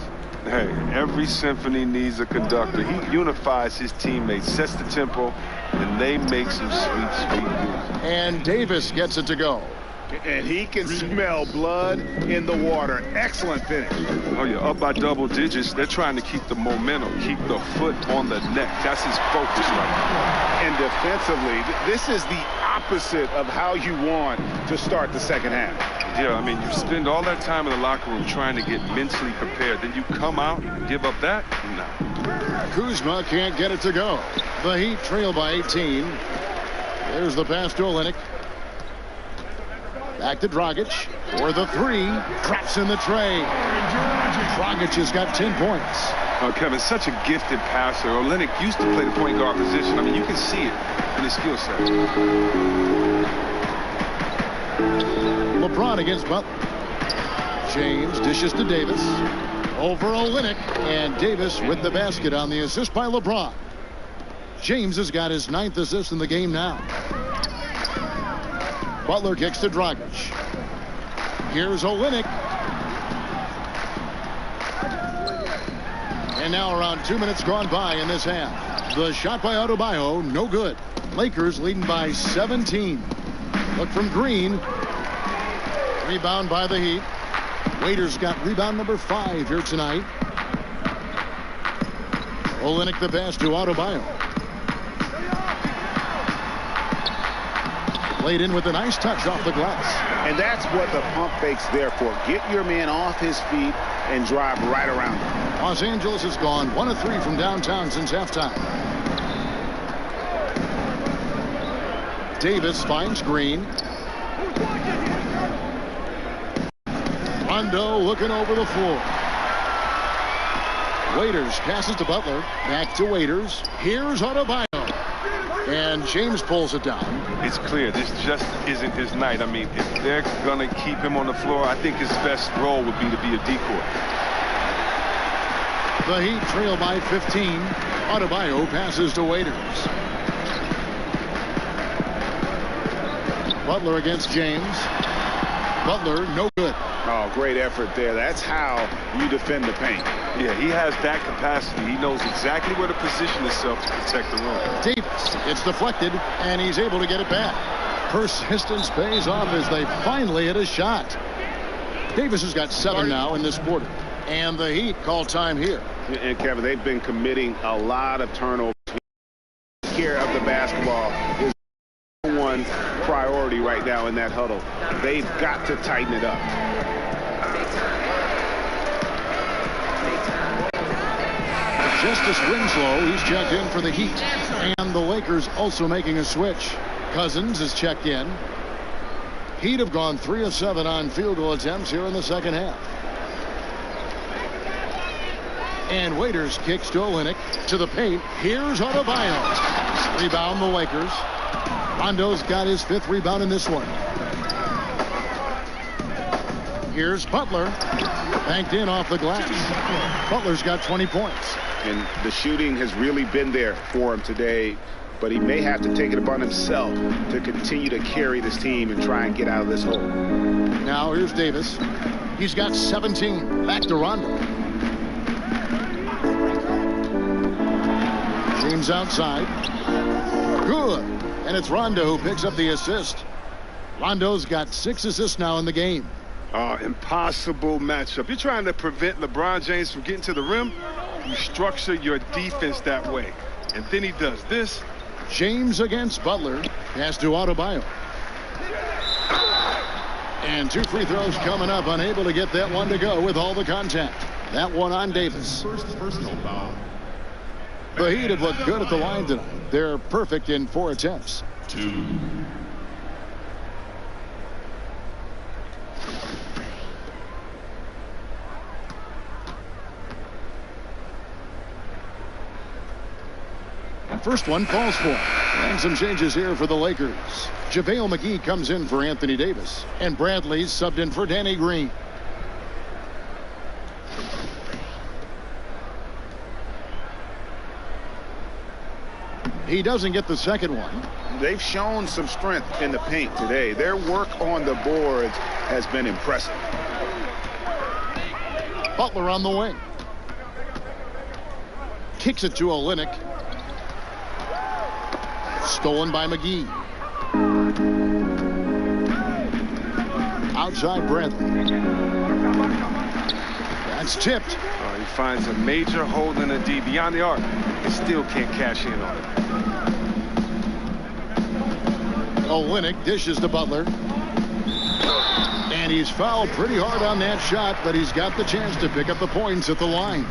Hey, every symphony needs a conductor. He unifies his teammates, sets the tempo, and they make some sweet, sweet music. And Davis gets it to go. And he can smell blood in the water. Excellent finish. Oh, you're up by double digits. They're trying to keep the momentum, keep the foot on the neck. That's his focus right now. And defensively, this is the opposite of how you want to start the second half. Yeah, I mean, you spend all that time in the locker room trying to get mentally prepared. Then you come out and give up that? No. Kuzma can't get it to go. The Heat trail by 18. There's the pass to Olynyk. Back to Dragic for the three. Drops in the tray. Dragic has got 10 points. Oh, Kevin, such a gifted passer. Olynyk used to play the point guard position. I mean, you can see it in his skill set. LeBron against Butler. James dishes to Davis. Over Olynyk. And Davis with the basket on the assist by LeBron. James has got his 9th assist in the game now. Butler kicks to Dragic. Here's Olynyk. And now around 2 minutes gone by in this half. The shot by Adebayo, no good. Lakers leading by 17. Look from Green. Rebound by the Heat. Waiters got rebound number 5 here tonight. Olynyk the pass to Adebayo. Laid in with a nice touch off the glass. And that's what the pump fake's there for. Get your man off his feet and drive right around him. Los Angeles has gone 1 of 3 from downtown since halftime. Davis finds Green. Rondo looking over the floor. Waiters passes to Butler. Back to Waiters. Here's Adebayo. And James pulls it down. It's clear this just isn't his night. I mean, if they're going to keep him on the floor, I think his best role would be to be a decoy. The Heat trail by 15. Adebayo passes to Waiters. Butler against James. Butler, no good. Oh, great effort there. That's how you defend the paint. Yeah, he has that capacity. He knows exactly where to position himself to protect the rim. Davis, it's deflected, and he's able to get it back. Persistence pays off as they finally hit a shot. Davis has got 7 now in this quarter. And the Heat call time here. And Kevin, they've been committing a lot of turnovers. Care of the basketball is one priority right now in that huddle. They've got to tighten it up. Justice Winslow, he's checked in for the Heat. And the Lakers also making a switch. Cousins is checked in. Heat have gone 3 of 7 on field goal attempts here in the second half. And Waiters kicks to Olynyk to the paint. Here's Adebayo. Rebound the Lakers. Rondo's got his 5th rebound in this one. Here's Butler. Banked in off the glass. Butler's got 20 points. And the shooting has really been there for him today. But he may have to take it upon himself to continue to carry this team and try and get out of this hole. Now here's Davis. He's got 17. Back to Rondo. James outside. Good. And it's Rondo who picks up the assist. Rondo's got 6 assists now in the game. Oh, impossible matchup. You're trying to prevent LeBron James from getting to the rim. You structure your defense that way. And then he does this. James against Butler. Pass to Adebayo. And 2 free throws coming up. Unable to get that one to go with all the contact. That one on Davis. First personal foul. The Heat have looked good at the line tonight. They're perfect in 4 attempts. 2. First one falls for him. And some changes here for the Lakers. JaVale McGee comes in for Anthony Davis. And Bradley's subbed in for Danny Green. He doesn't get the second one. They've shown some strength in the paint today. Their work on the boards has been impressive. Butler on the wing. Kicks it to Olynyk. Stolen by McGee. Outside Bradley. That's tipped. He finds a major hole in the D beyond the arc. He still can't cash in on it. Olynyk dishes to Butler. And he's fouled pretty hard on that shot, but he's got the chance to pick up the points at the line.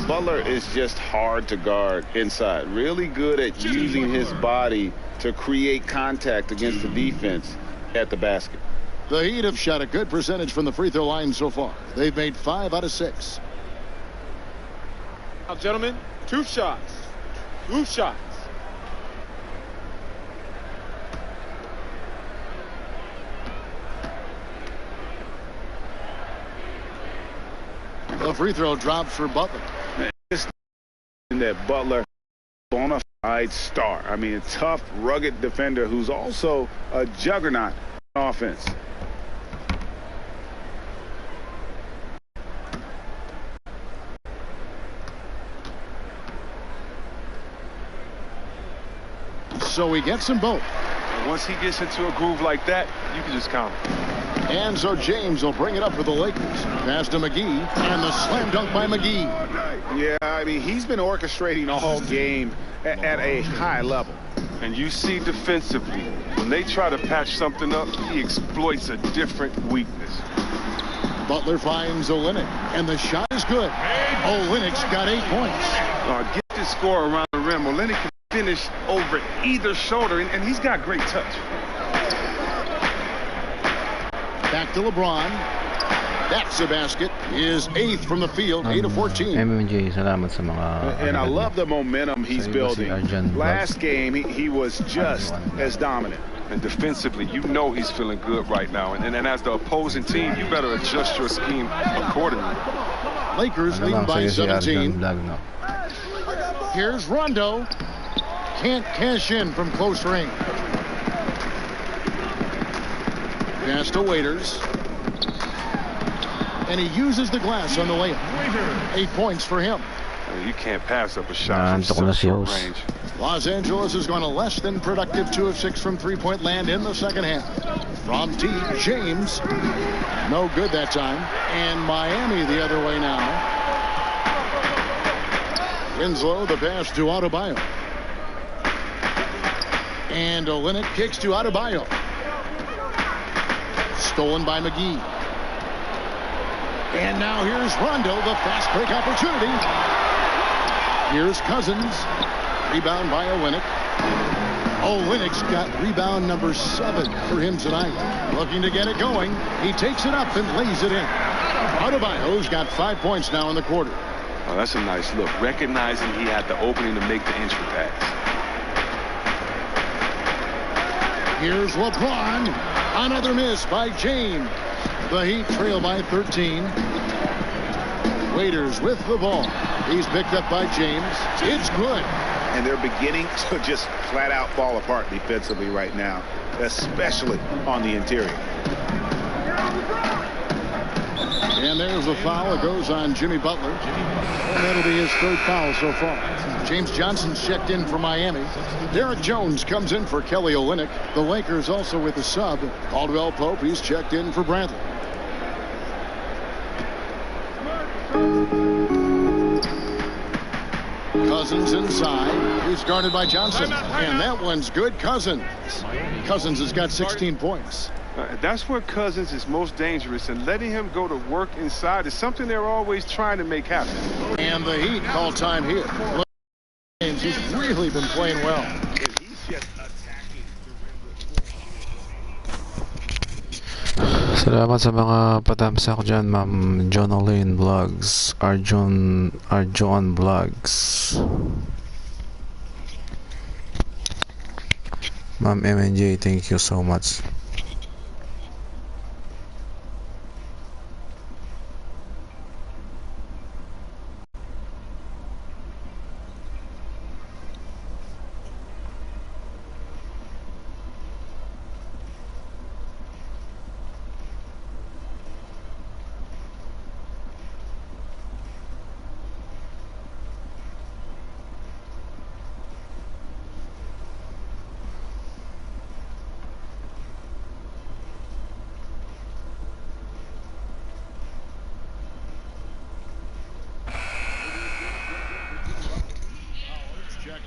Butler is just hard to guard inside. Really good at using his body to create contact against the defense at the basket. The Heat have shot a good percentage from the free throw line so far. They've made 5 out of 6. Now, gentlemen, 2 shots. 2 shots. The free throw dropped for Butler. That Butler, bona fide star. I mean, a tough, rugged defender who's also a juggernaut on offense. So he gets them both. And once he gets into a groove like that, you can just count him. And so James will bring it up for the Lakers. Pass to McGee, and the slam dunk by McGee. Yeah, I mean, he's been orchestrating all game at a high level. And you see defensively, when they try to patch something up, he exploits a different weakness. Butler finds Olynyk, and the shot is good. Olynyk's got 8 points. Get this score around the rim. Olynyk can finish over either shoulder, and he's got great touch. Back to LeBron. That's a basket. His 8th from the field, 8 of 14. MMJ, salamat sa mga And I love the momentum he's building. Last game, he was just as dominant. And defensively, you know he's feeling good right now. And as the opposing team, you better adjust your scheme accordingly. Lakers lead by 17. Here's Rondo. Can't cash in from close range. Pass to Waiters. And he uses the glass on the layup. 8 points for him. You can't pass up a shot from short range. Los Angeles has gone a less than productive 2 of 6 from three-point land in the second half. From deep, James. No good that time. And Miami the other way now. Winslow, the pass to Adebayo. And Olynyk kicks to Adebayo. Stolen by McGee. And now here's Rondo, the fast break opportunity. Here's Cousins. Rebound by Olynyk. Olynyk's got rebound number 7 for him tonight. Looking to get it going. He takes it up and lays it in. Adebayo's got 5 points now in the quarter. Oh, that's a nice look. Recognizing he had the opening to make the entry pass. Here's LeBron. Another miss by James. The Heat trail by 13. Waiters with the ball. He's picked up by James. It's good. And they're beginning to just flat out fall apart defensively right now, especially on the interior. And there's a foul. It goes on Jimmy Butler. And that'll be his 3rd foul so far. James Johnson's checked in for Miami. Derek Jones comes in for Kelly Olynyk. The Lakers also with a sub. Caldwell Pope, he's checked in for Bradley. Cousins inside. He's guarded by Johnson. And that one's good. Cousins has got 16 points. That's where Cousins is most dangerous, and letting him go to work inside is something they're always trying to make happen. And the Heat call time here. He's really been playing well. Salamat sa mga patamsak dyan, Ma'am Jonaline Vlogs, Arjon Vlogs, Ma'am MNJ, thank you so much.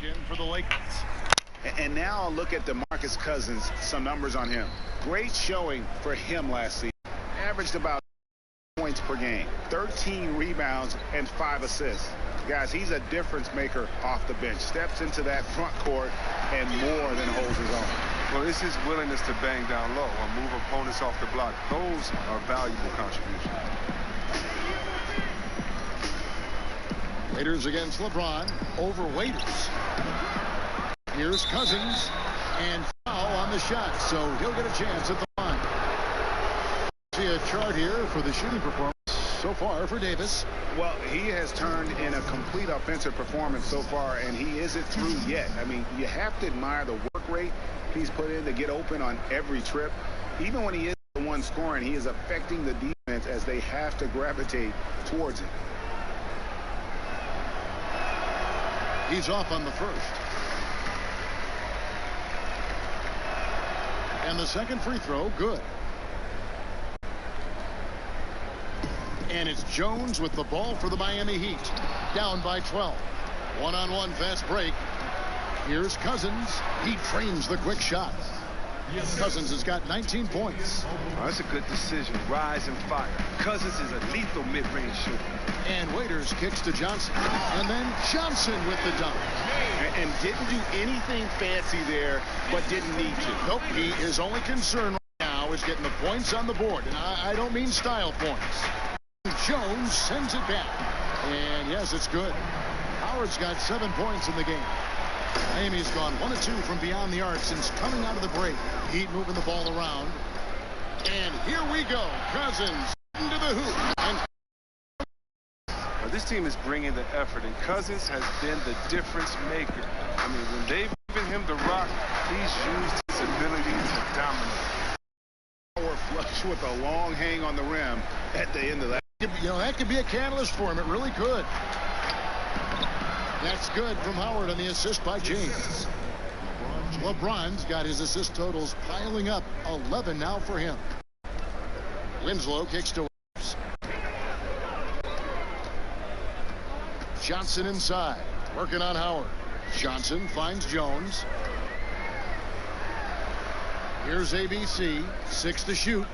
In for the Lakers. And now I'll look at DeMarcus Cousins, some numbers on him. Great showing for him last season. Averaged about points per game, 13 rebounds, and 5 assists. Guys, he's a difference maker off the bench. Steps into that front court and more than holds his own. Well, it's his willingness to bang down low or move opponents off the block. Those are valuable contributions. Waiters against LeBron over Waiters. Here's Cousins, and foul on the shot, so he'll get a chance at the line. See a chart here for the shooting performance so far for Davis. Well, he has turned in a complete offensive performance so far, and he isn't through yet. I mean, you have to admire the work rate he's put in to get open on every trip. Even when he is the one scoring, he is affecting the defense as they have to gravitate towards him. He's off on the first. And the second free throw, good. And it's Jones with the ball for the Miami Heat. Down by 12. One-on-one fast break. Here's Cousins. He trains the quick shot. Cousins has got 19 points. Oh, that's a good decision. Rise and fire. Cousins is a lethal mid-range shooter. And Waiters kicks to Johnson. And then Johnson with the dunk. And didn't do anything fancy there, but didn't need to. Nope, he is only concerned right now is getting the points on the board. And I don't mean style points. Jones sends it back. And yes, it's good. Howard's got 7 points in the game. Miami's gone 1 of 2 from beyond the arc since coming out of the break. Heat moving the ball around. And here we go. Cousins into the hoop. And this team is bringing the effort, and Cousins has been the difference maker. I mean, when they've given him the rock, he's used his ability to dominate. Power flush with a long hang on the rim at the end of that. You know, that could be a catalyst for him. It really could. That's good from Howard on the assist by James. LeBron's got his assist totals piling up. 11 now for him. Winslow kicks to Williams. Johnson inside. Working on Howard. Johnson finds Jones. Here's ABC. 6 to shoot.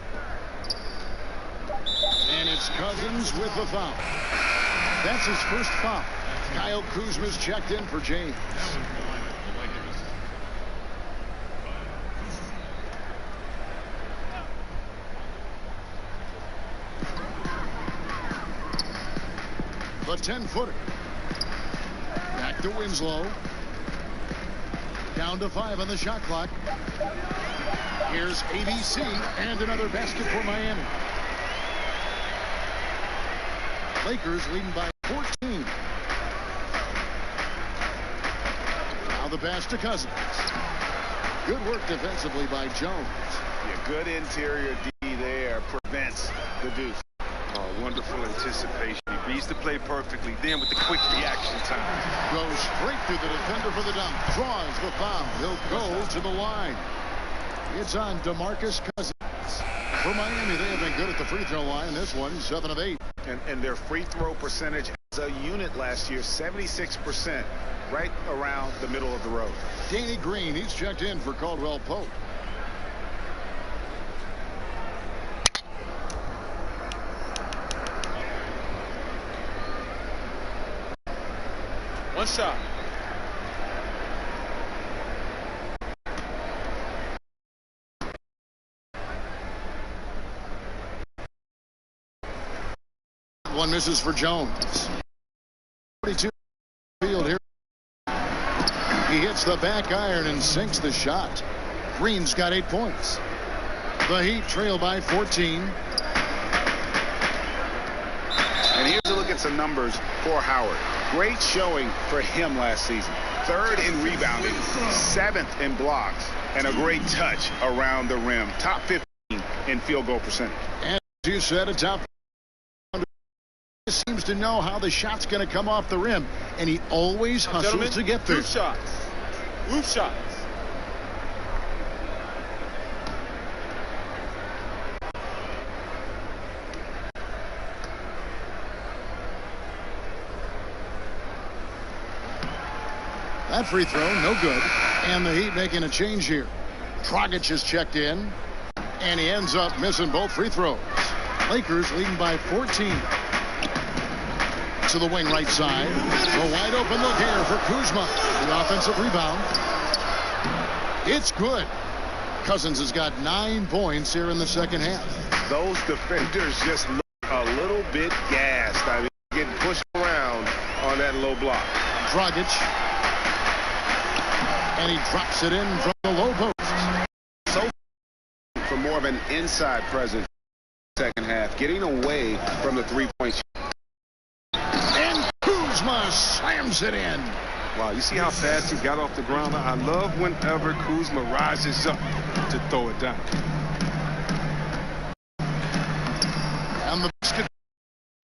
And it's Cousins with the foul. That's his first foul. Kyle Kuzma's checked in for James. The 10-footer. Back to Winslow. Down to 5 on the shot clock. Here's ABC and another basket for Miami. Lakers leading by 14. Now the pass to Cousins. Good work defensively by Jones. Yeah, good interior D there prevents the deuce. Oh, wonderful anticipation. He reads the play perfectly. Then with the quick reaction time. Goes straight through the defender for the dunk. Draws the foul. He'll go to the line. It's on DeMarcus Cousins. For Miami, they have been good at the free throw line. This one, 7 of 8. And their free throw percentage as a unit last year, 76%, right around the middle of the road. Danny Green, he's checked in for Caldwell Pope. One shot. One misses for Jones. 42 field here. He hits the back iron and sinks the shot. Green's got 8 points. The Heat trail by 14. And here's a look at some numbers for Howard. Great showing for him last season. 3rd in rebounding, 7th in blocks, and a great touch around the rim. Top 15 in field goal percentage. And as you said, a top seems to know how the shot's going to come off the rim, and he always hustles to get there. 2 shots. 2 shots. That free throw, no good. And the Heat making a change here. Dragic is checked in, and he ends up missing both free throws. Lakers leading by 14. To the wing right side. A wide open look here for Kuzma. The offensive rebound. It's good. Cousins has got 9 points here in the second half. Those defenders just look a little bit gassed. I mean, getting pushed around on that low block. Dragic. And he drops it in from the low post. So for more of an inside presence second half, getting away from the three-point shot. And Kuzma slams it in. Wow, you see how fast he got off the ground? I love whenever Kuzma rises up to throw it down. And the basket.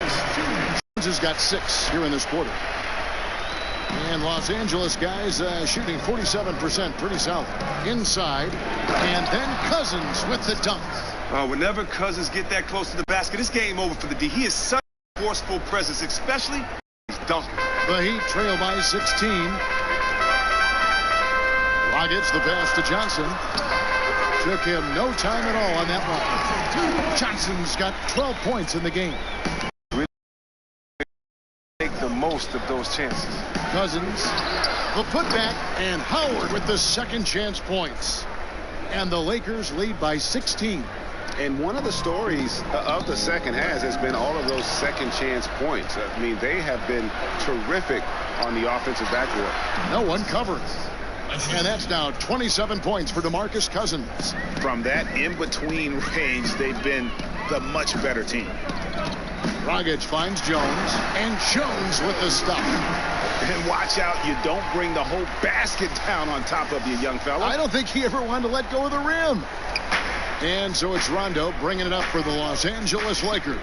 Jones has got 6 here in this quarter. And Los Angeles guys shooting 47%, pretty solid. Inside, and then Cousins with the dunk. Whenever Cousins get that close to the basket, it's game over for the D. He is such a forceful presence, especially he's dunking. The Heat trail by 16. Dragic the pass to Johnson. Took him no time at all on that one. Johnson's got 12 points in the game. Make the most of those chances. Cousins, the putback, and Howard with the second chance points. And the Lakers lead by 16. And one of the stories of the second half has been all of those second chance points. I mean, they have been terrific on the offensive backboard. No one covers. And that's now 27 points for DeMarcus Cousins. From that in-between range, they've been the much better team. Dragic finds Jones, and Jones with the stop. And watch out, you don't bring the whole basket down on top of you, young fella. I don't think he ever wanted to let go of the rim. And so it's Rondo bringing it up for the Los Angeles Lakers.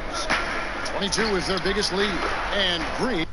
22 is their biggest lead. And Green.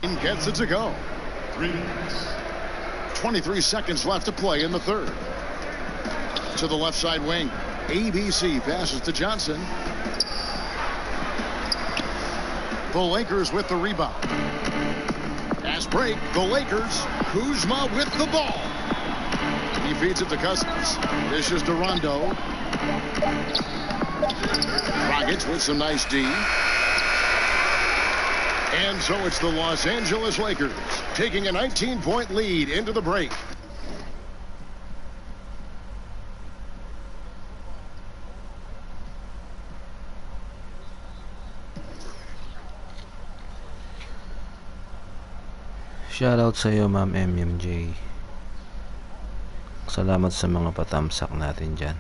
Gets it to go. 23 seconds left to play in the third. To the left side wing. ABC passes to Johnson. The Lakers with the rebound. Fast break. The Lakers. Kuzma with the ball. He feeds it to Cousins. This is Durando. Dragic with some nice D. And so it's the Los Angeles Lakers taking a 19-point lead into the break. Shoutout sa iyo, Ma'am MMJ. Salamat sa mga patamsak natin dyan.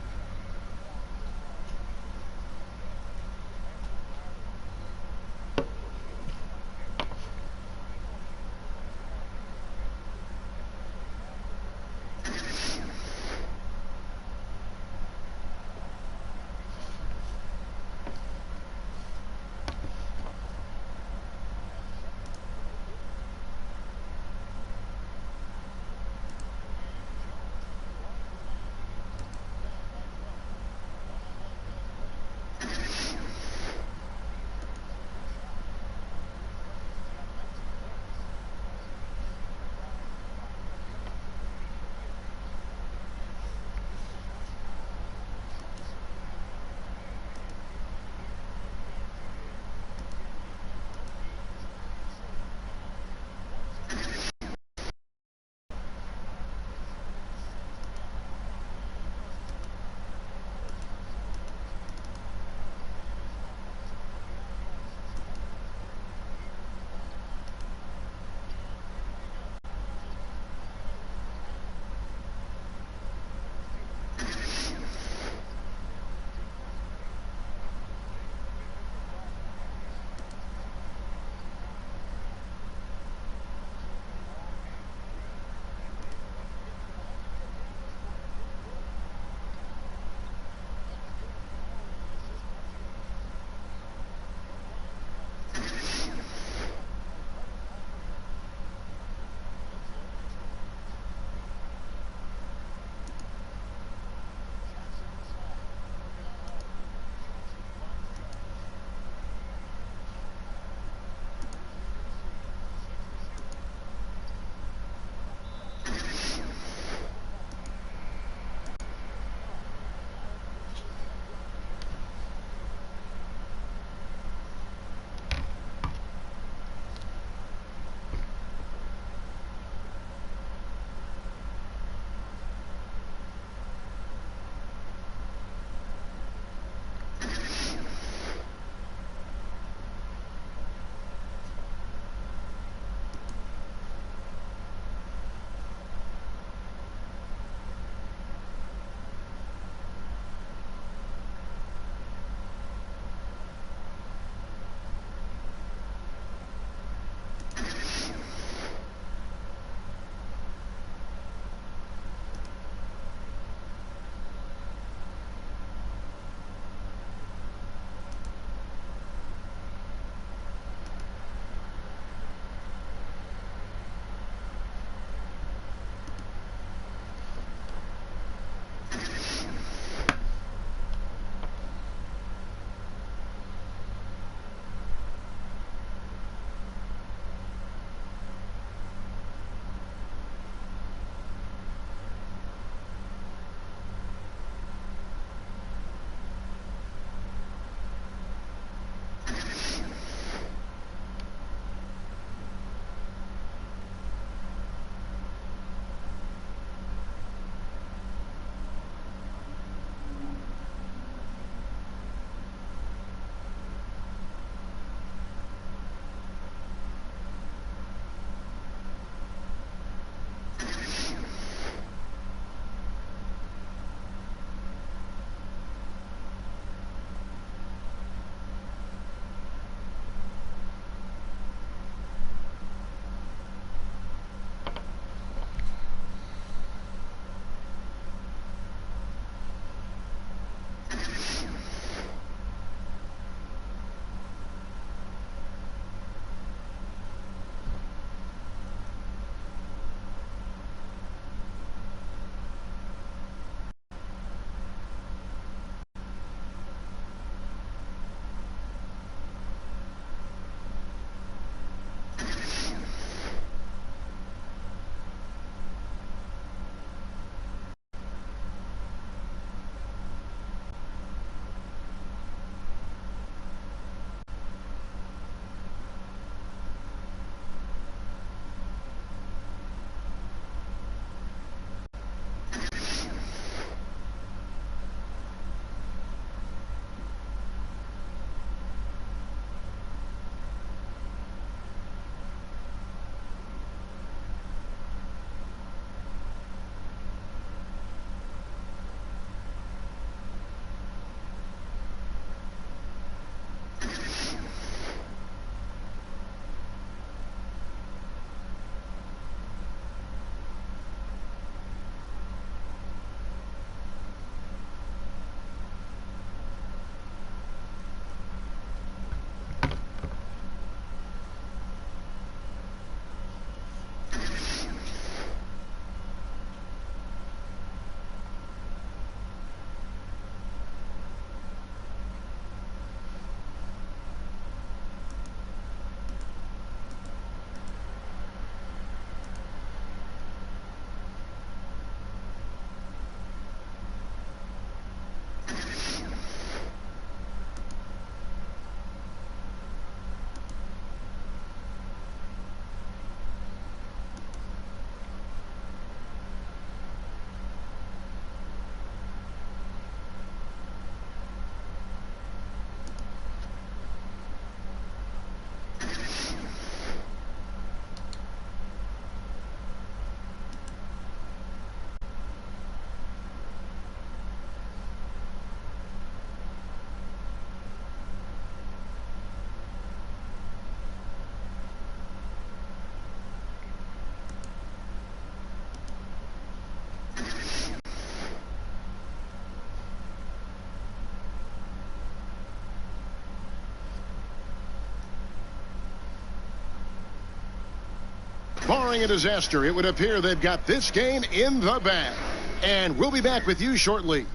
Barring a disaster, it would appear they've got this game in the bag. And we'll be back with you shortly.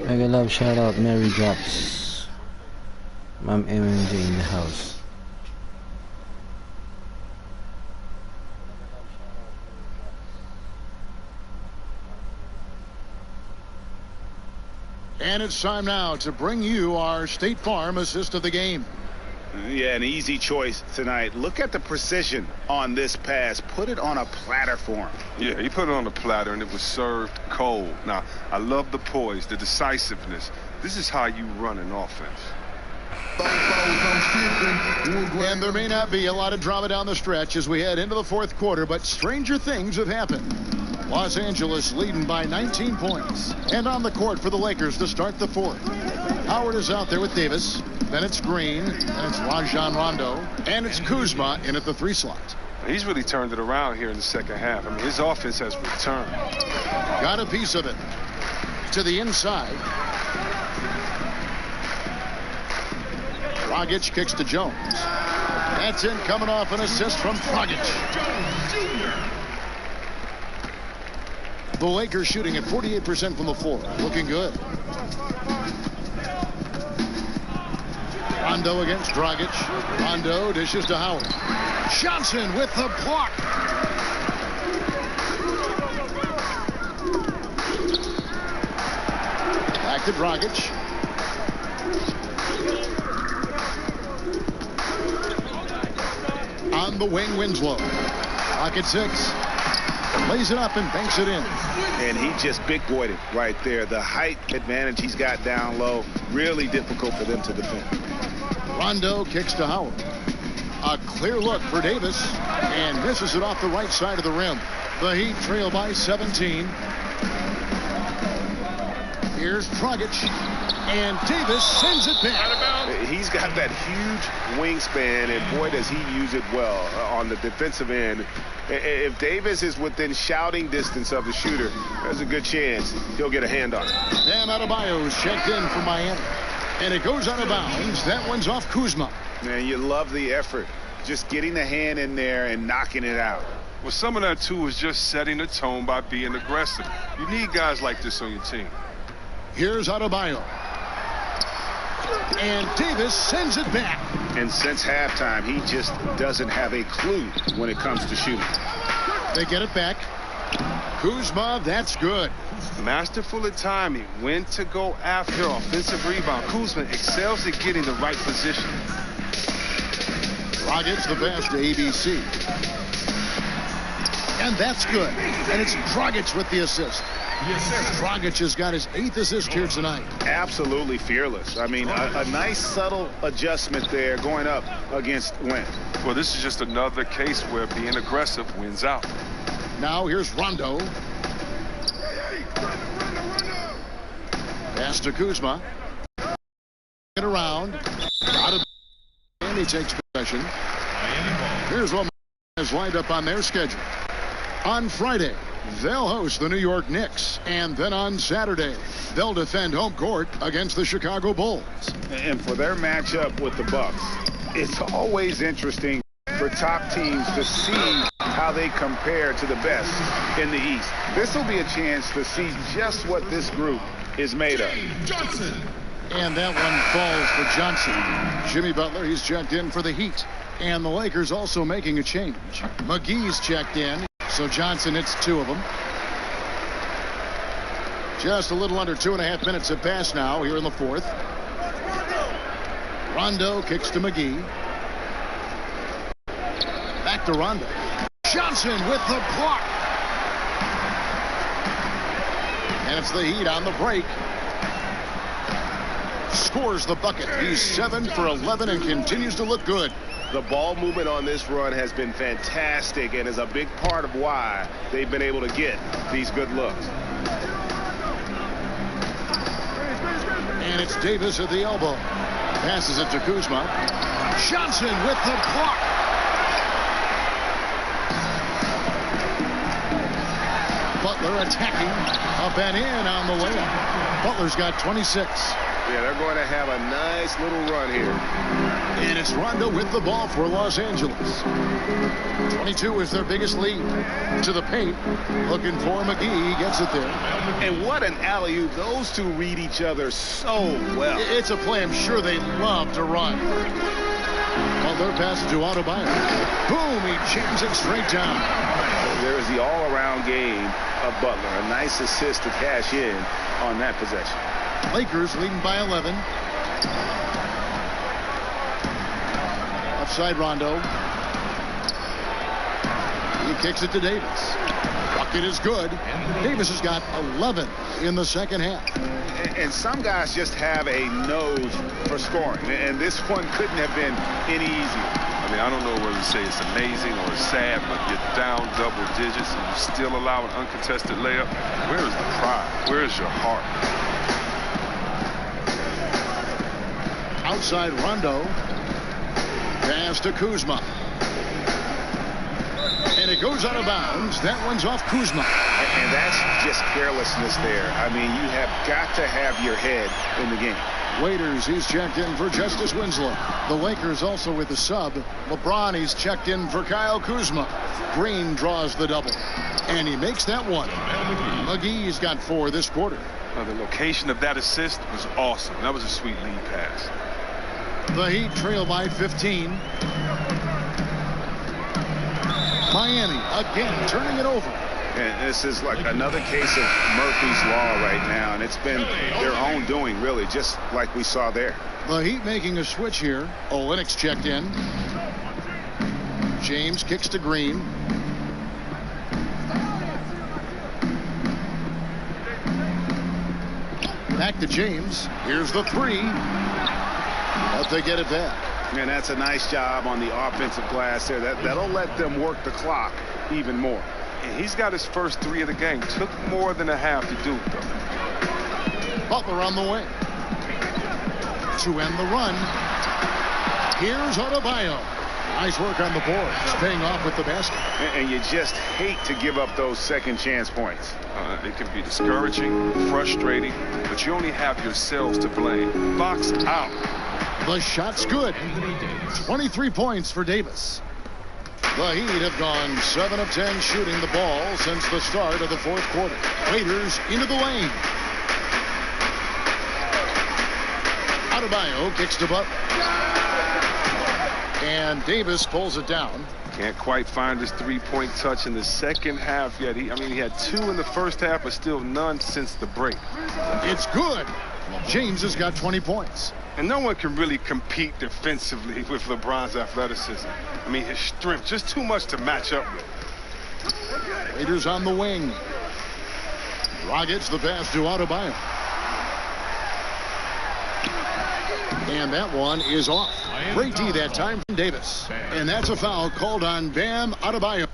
Mega love shout out Mary Drops. Mom MNJ in the house. And it's time now to bring you our State Farm assist of the game. Yeah, an easy choice tonight. Look at the precision on this pass. Put it on a platter for him. Yeah, he put it on a platter, and it was served cold. Now, I love the poise, the decisiveness. This is how you run an offense. And there may not be a lot of drama down the stretch as we head into the fourth quarter, but stranger things have happened. Los Angeles leading by 19 points. And on the court for the Lakers to start the fourth. Howard is out there with Davis. Then it's Green. Then it's Rajon Rondo. And it's Kuzma in at the 3 slot. He's really turned it around here in the second half. I mean, his offense has returned. Got a piece of it. To the inside. Dragic kicks to Jones. That's in, coming off an assist from Dragic. The Lakers shooting at 48% from the floor. Looking good. Rondo against Dragic. Rondo dishes to Howard. Johnson with the block. Back to Dragic. On the wing, Winslow. Clock at 6. Lays it up and banks it in. And he just big boyed it right there. The height advantage he's got down low, really difficult for them to defend. Rondo kicks to Howard. A clear look for Davis and misses it off the right side of the rim. The Heat trail by 17. Here's Dragic, and Davis sends it back. He's got that huge wingspan, and boy, does he use it well on the defensive end. If Davis is within shouting distance of the shooter, there's a good chance he'll get a hand on it. Bam Adebayo's checked in for Miami, and it goes out of bounds. That one's off Kuzma. Man, you love the effort, just getting the hand in there and knocking it out. Well, some of that, too, is just setting the tone by being aggressive. You need guys like this on your team. Here's Adebayo. And Davis sends it back. And since halftime, he just doesn't have a clue when it comes to shooting. They get it back. Kuzma, that's good. Masterful at timing. When to go after offensive rebound. Kuzma excels at getting the right position. Dragic the pass to ABC. And that's good. And it's Dragic with the assist. Yes, sir. Dragic has got his 8th assist here tonight. Absolutely fearless. I mean, a nice subtle adjustment there going up against Wentz. Well, this is just another case where being aggressive wins out. Now here's Rondo. Pass to Kuzma. Get around. Out of, and he takes possession. Here's what is lined up on their schedule. On Friday, they'll host the New York Knicks. And then on Saturday, they'll defend home court against the Chicago Bulls. And for their matchup with the Bucks, it's always interesting for top teams to see how they compare to the best in the East. This will be a chance to see just what this group is made of. Johnson. And that one falls for Johnson. Jimmy Butler, he's checked in for the Heat. And the Lakers also making a change. McGee's checked in. So Johnson hits 2 of them. Just a little under 2.5 minutes have passed now here in the fourth. Rondo kicks to McGee. Back to Rondo. Johnson with the block. And it's the Heat on the break. Scores the bucket. He's 7 for 11 and continues to look good. The ball movement on this run has been fantastic and is a big part of why they've been able to get these good looks. And it's Davis at the elbow. Passes it to Kuzma. Johnson with the block. Butler attacking. Up and in on the layup. Butler's got 26. Yeah, they're going to have a nice little run here. And it's Rondo with the ball for Los Angeles. 22 is their biggest lead. To the paint. Looking for McGee. He gets it there. And what an alley-oop. Those two read each other so well. It's a play I'm sure they love to run. Well, they're passing to Adebayo. Boom, he jams it straight down. There is the all-around game of Butler. A nice assist to cash in on that possession. Lakers leading by 11. Offside Rondo. He kicks it to Davis. Bucket is good. Davis has got 11 in the second half. And some guys just have a nose for scoring. And this one couldn't have been any easier. I mean, I don't know whether to say it's amazing or it's sad, but you're down double digits and you still allow an uncontested layup. Where is the pride? Where is your heart? Outside Rondo. Pass to Kuzma. And it goes out of bounds. That one's off Kuzma. And that's just carelessness there. I mean, you have got to have your head in the game. Waiters, he's checked in for Justice Winslow. The Lakers also with the sub. LeBron, he's checked in for Kyle Kuzma. Green draws the double. And he makes that one. McGee's got 4 this quarter. The location of that assist was awesome. That was a sweet lead pass. The Heat trail by 15. Miami again turning it over. And this is like another case of Murphy's Law right now. And it's been their own doing, really, just like we saw there. The Heat making a switch here. Olynyk's checked in. James kicks to Green. Back to James. Here's the 3. But they get it back. And that's a nice job on the offensive glass there. That'll let them work the clock even more. And he's got his first 3 of the game. Took more than a half to do it, though. Butler on the way. To end the run. Here's Adebayo. Nice work on the boards. Paying off with the basket. And you just hate to give up those second chance points. It can be discouraging, frustrating, but you only have yourselves to blame. Box out. The shot's good. 23 points for Davis. The Heat have gone 7 of 10 shooting the ball since the start of the fourth quarter. Raiders into the lane. Adebayo kicks to Butler. And Davis pulls it down. Can't quite find his three-point touch in the second half yet. He had 2 in the first half, but still none since the break. It's good. James has got 20 points. And no one can really compete defensively with LeBron's athleticism. I mean, his strength, just too much to match up with. Raiders on the wing. Rockets the pass to Adebayo. And that one is off. Great D that time from Davis. And that's a foul called on Bam Adebayo.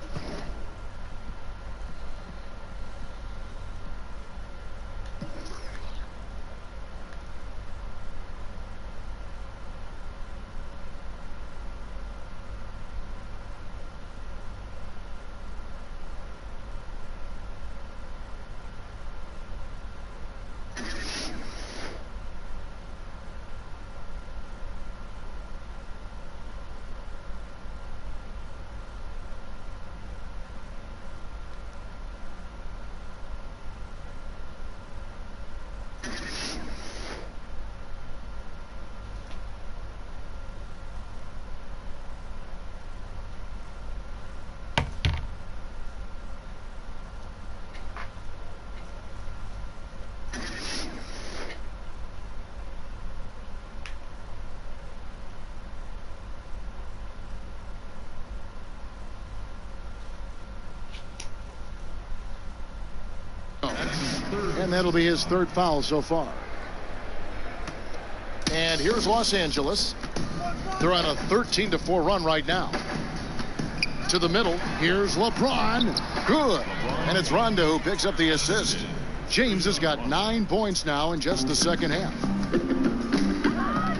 And that'll be his 3rd foul so far. And here's Los Angeles. They're on a 13-4 run right now. To the middle. Here's LeBron. Good. And it's Rondo who picks up the assist. James has got 9 points now in just the second half.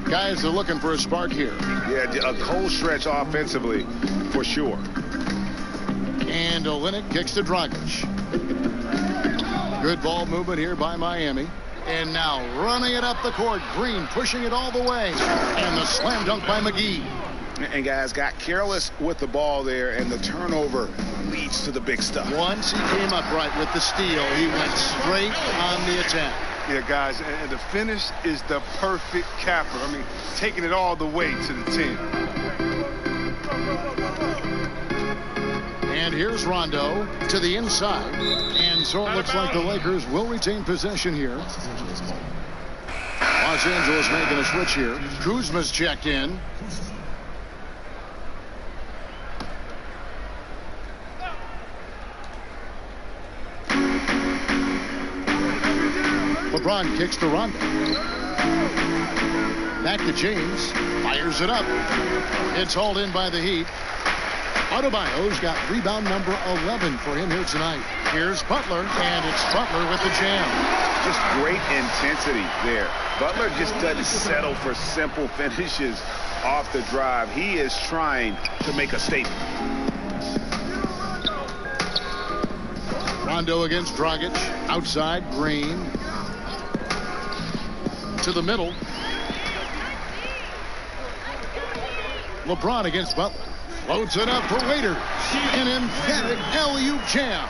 Guys are looking for a spark here. Yeah, a cold stretch offensively for sure. And Olynyk kicks to Dragic. Good ball movement here by Miami. And now running it up the court. Green pushing it all the way. And the slam dunk by McGee. And guys got careless with the ball there, and the turnover leads to the big stuff. Once he came up right with the steal, he went straight on the attack. Yeah, guys, and the finish is the perfect capper. I mean, taking it all the way to the 10. And here's Rondo to the inside. And so it looks like the Lakers will retain possession here. Los Angeles making a switch here. Kuzma's checked in. LeBron kicks to Rondo. Back to James. Fires it up. It's hauled in by the Heat. Adebayo's got rebound number 11 for him here tonight. Here's Butler, and it's Butler with the jam. Just great intensity there. Butler just doesn't settle for simple finishes off the drive. He is trying to make a statement. Rondo against Dragic. Outside, Green. To the middle. LeBron against Butler. Loads it up for Waiters. An emphatic alley-oop jam.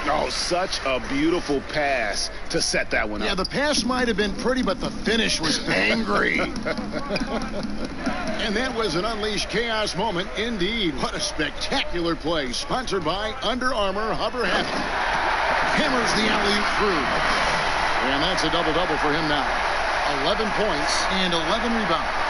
Oh, such a beautiful pass to set that one up. Yeah, the pass might have been pretty, but the finish was angry. And that was an unleashed chaos moment indeed. What a spectacular play. Sponsored by Under Armour Hover Heavy. Hammers the alley-oop through. And that's a double-double for him now. 11 points and 11 rebounds.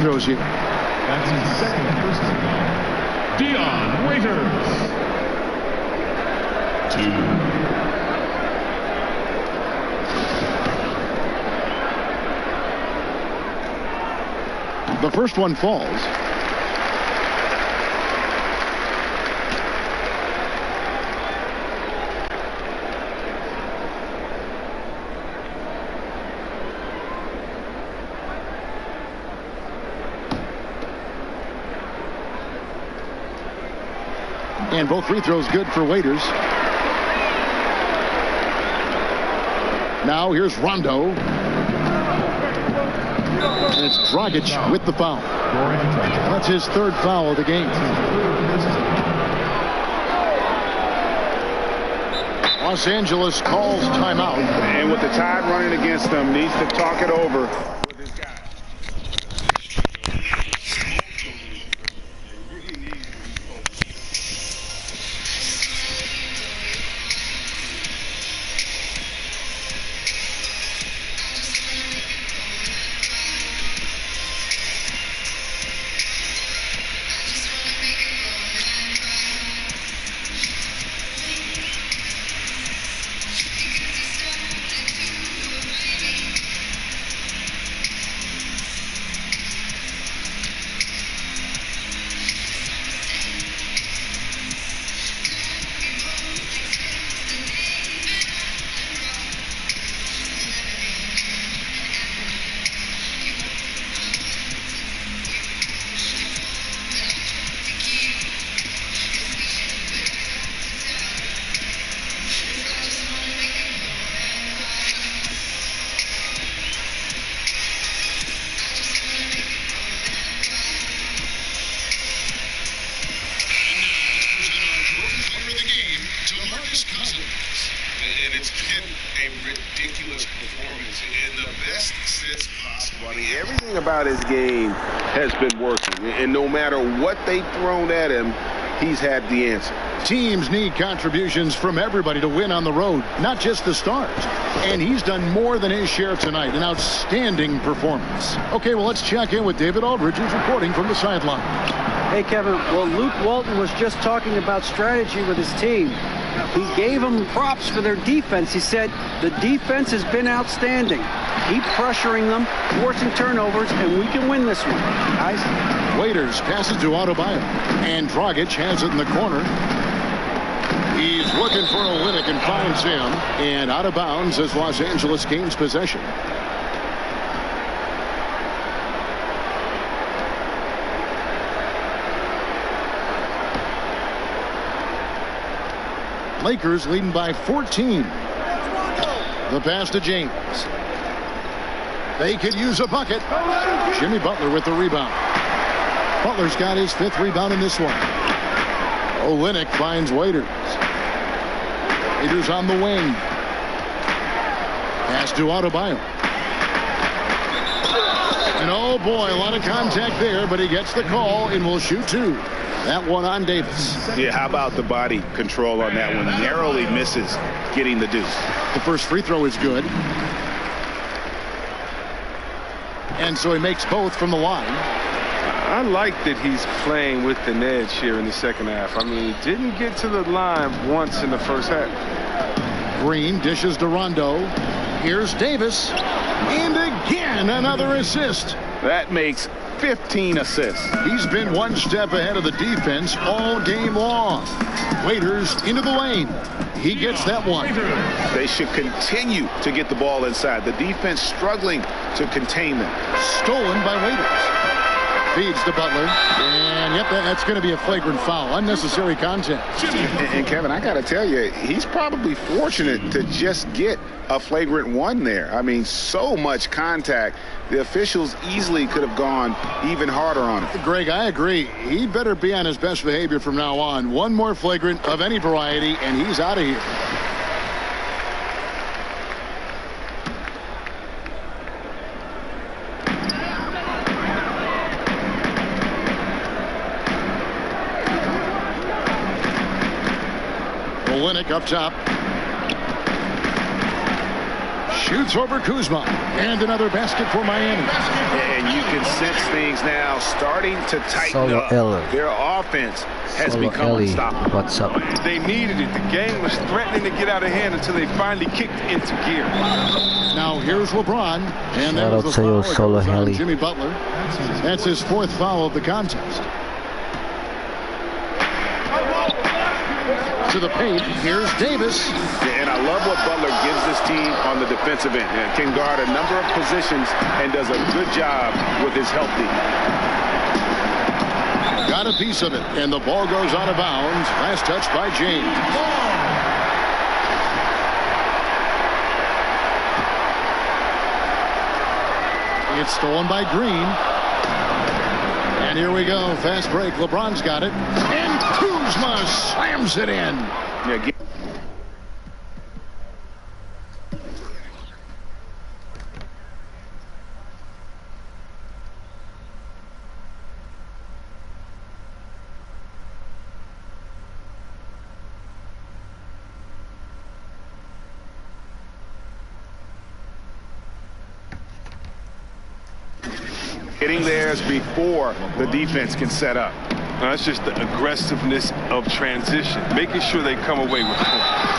Rosie. That's his second personal foul. Dion Waiters. 2. The first one falls. And both free throws good for Waiters. Now here's Rondo. And it's Dragic with the foul. That's his third foul of the game. Los Angeles calls timeout. And with the Tide running against them, needs to talk it over with his guys. about his game has been working. And no matter what they've thrown at him, he's had the answer. Teams need contributions from everybody to win on the road, not just the stars. And he's done more than his share tonight. An outstanding performance. Okay, well, let's check in with David Aldridge, who's reporting from the sideline. Hey, Kevin. Well, Luke Walton was just talking about strategy with his team. He gave them props for their defense. He said the defense has been outstanding. Keep pressuring them, forcing turnovers, and we can win this one, guys. Waiters passes to Adebayo, and Dragic has it in the corner. He's looking for Olynyk and finds him, and out of bounds as Los Angeles gains possession. Lakers leading by 14. The pass to James. They could use a bucket. Jimmy Butler with the rebound. Butler's got his 5th rebound in this one. Olynyk finds Waiters. Waiters on the wing. Pass to Adebayo. And oh boy, a lot of contact there, but he gets the call and will shoot 2. That one on Davis. Yeah, how about the body control on that one? Narrowly misses getting the deuce. The first free throw is good. And so he makes both from the line. I like that he's playing with an edge here in the second half. I mean, he didn't get to the line once in the first half. Green dishes to Rondo. Here's Davis. And again, another assist. That makes 15 assists. He's been one step ahead of the defense all game long. Waiters into the lane. He gets that one. They should continue to get the ball inside. The defense struggling to contain them. Stolen by Waiters. Feeds to Butler. And yep, that's going to be a flagrant foul. Unnecessary contact. And Kevin, I got to tell you, he's probably fortunate to just get a flagrant one there. I mean, so much contact. The officials easily could have gone even harder on it. Greg, I agree. He better be on his best behavior from now on. One more flagrant of any variety, and he's out of here. Olynyk up top. Shoots over Kuzma. And another basket for Miami. And you can sense things now starting to tighten up. Their offense has become unstoppable. What's up? They needed it. The game was threatening to get out of hand until they finally kicked into gear. Now here's LeBron. And that was the foul on Jimmy Butler. That's his 4th foul of the contest. To the paint. Here's Davis. And I love what Butler gives this team on the defensive end. And can guard a number of positions and does a good job with his help team. Got a piece of it. And the ball goes out of bounds. Last touch by James. It's stolen by Green. And here we go. Fast break. LeBron's got it. And Kuzma slams it in. Yeah, getting theirs before the defense can set up. That's just the aggressiveness of transition, making sure they come away with points.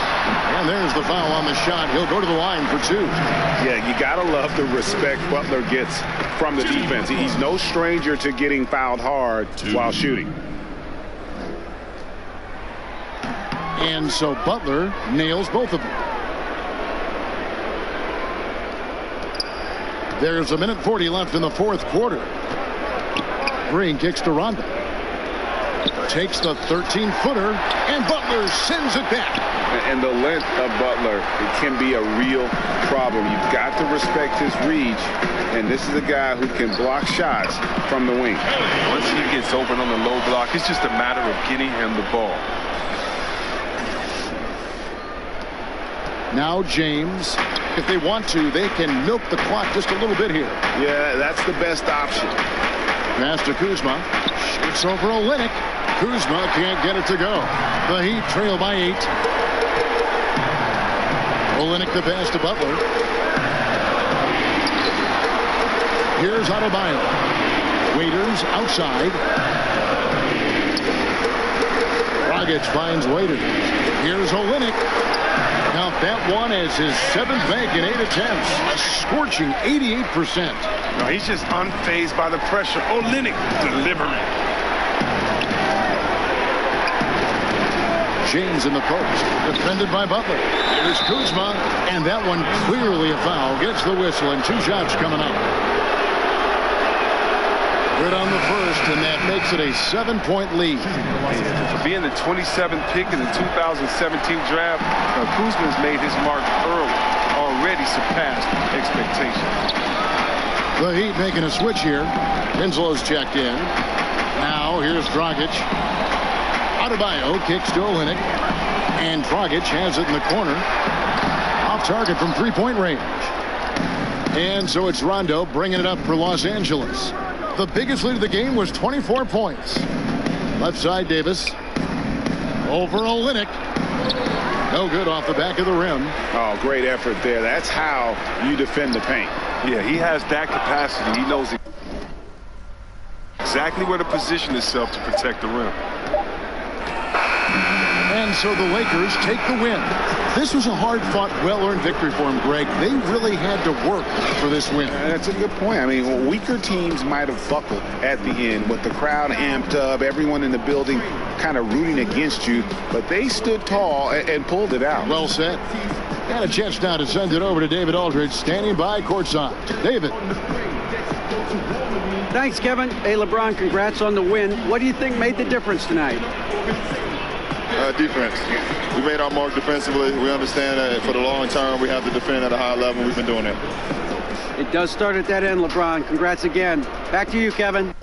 And there's the foul on the shot. He'll go to the line for 2. Yeah, you got to love the respect Butler gets from the defense. He's no stranger to getting fouled hard while shooting. And so Butler nails both of them. There's a minute 40 left in the 4th quarter. Green kicks to Rondo. Takes the 13-footer, and Butler sends it back. And the length of Butler, it can be a real problem. You've got to respect his reach, and this is a guy who can block shots from the wing. Once he gets open on the low block, it's just a matter of getting him the ball. Now James. if they want to, they can milk the clock just a little bit here. Yeah, that's the best option. Pass to Kuzma. Shoots over Olynyk. Kuzma can't get it to go. The Heat trail by 8. Olynyk the pass to Butler. Here's Adebayo. Waiters outside. Dragic finds Waiters. Here's Olynyk. Now that one is his 7th bank in 8 attempts. A scorching 88%. No, he's just unfazed by the pressure. Olynyk delivering. James in the post. Defended by Butler. Here's Kuzma. And that one clearly a foul. Gets the whistle and 2 shots coming up. Good on the first, and that makes it a 7-point lead. For being the 27th pick in the 2017 draft, Kuzma's made his mark early, already surpassed expectations. The Heat making a switch here. Winslow's checked in. Now here's Dragic. Adebayo kicks to Olynyk, and Dragic has it in the corner. Off target from 3-point range. And so it's Rondo bringing it up for Los Angeles. The biggest lead of the game was 24 points. Left side, Davis. Over Olynyk. No good off the back of the rim. Oh, great effort there. That's how you defend the paint. Yeah, he has that capacity. He knows exactly where to position himself to protect the rim. And so the Lakers take the win. This was a hard-fought, well-earned victory for them, Greg. They really had to work for this win. That's a good point. I mean, weaker teams might have buckled at the end with the crowd amped up, everyone in the building kind of rooting against you, but they stood tall and pulled it out. Well said. Got a chance now to send it over to David Aldridge, standing by courtside. David. Thanks, Kevin. Hey, LeBron, congrats on the win. What do you think made the difference tonight? Defense. We made our mark defensively. We understand that for the long term, we have to defend at a high level. We've been doing it. It does start at that end, LeBron. Congrats again. Back to you, Kevin.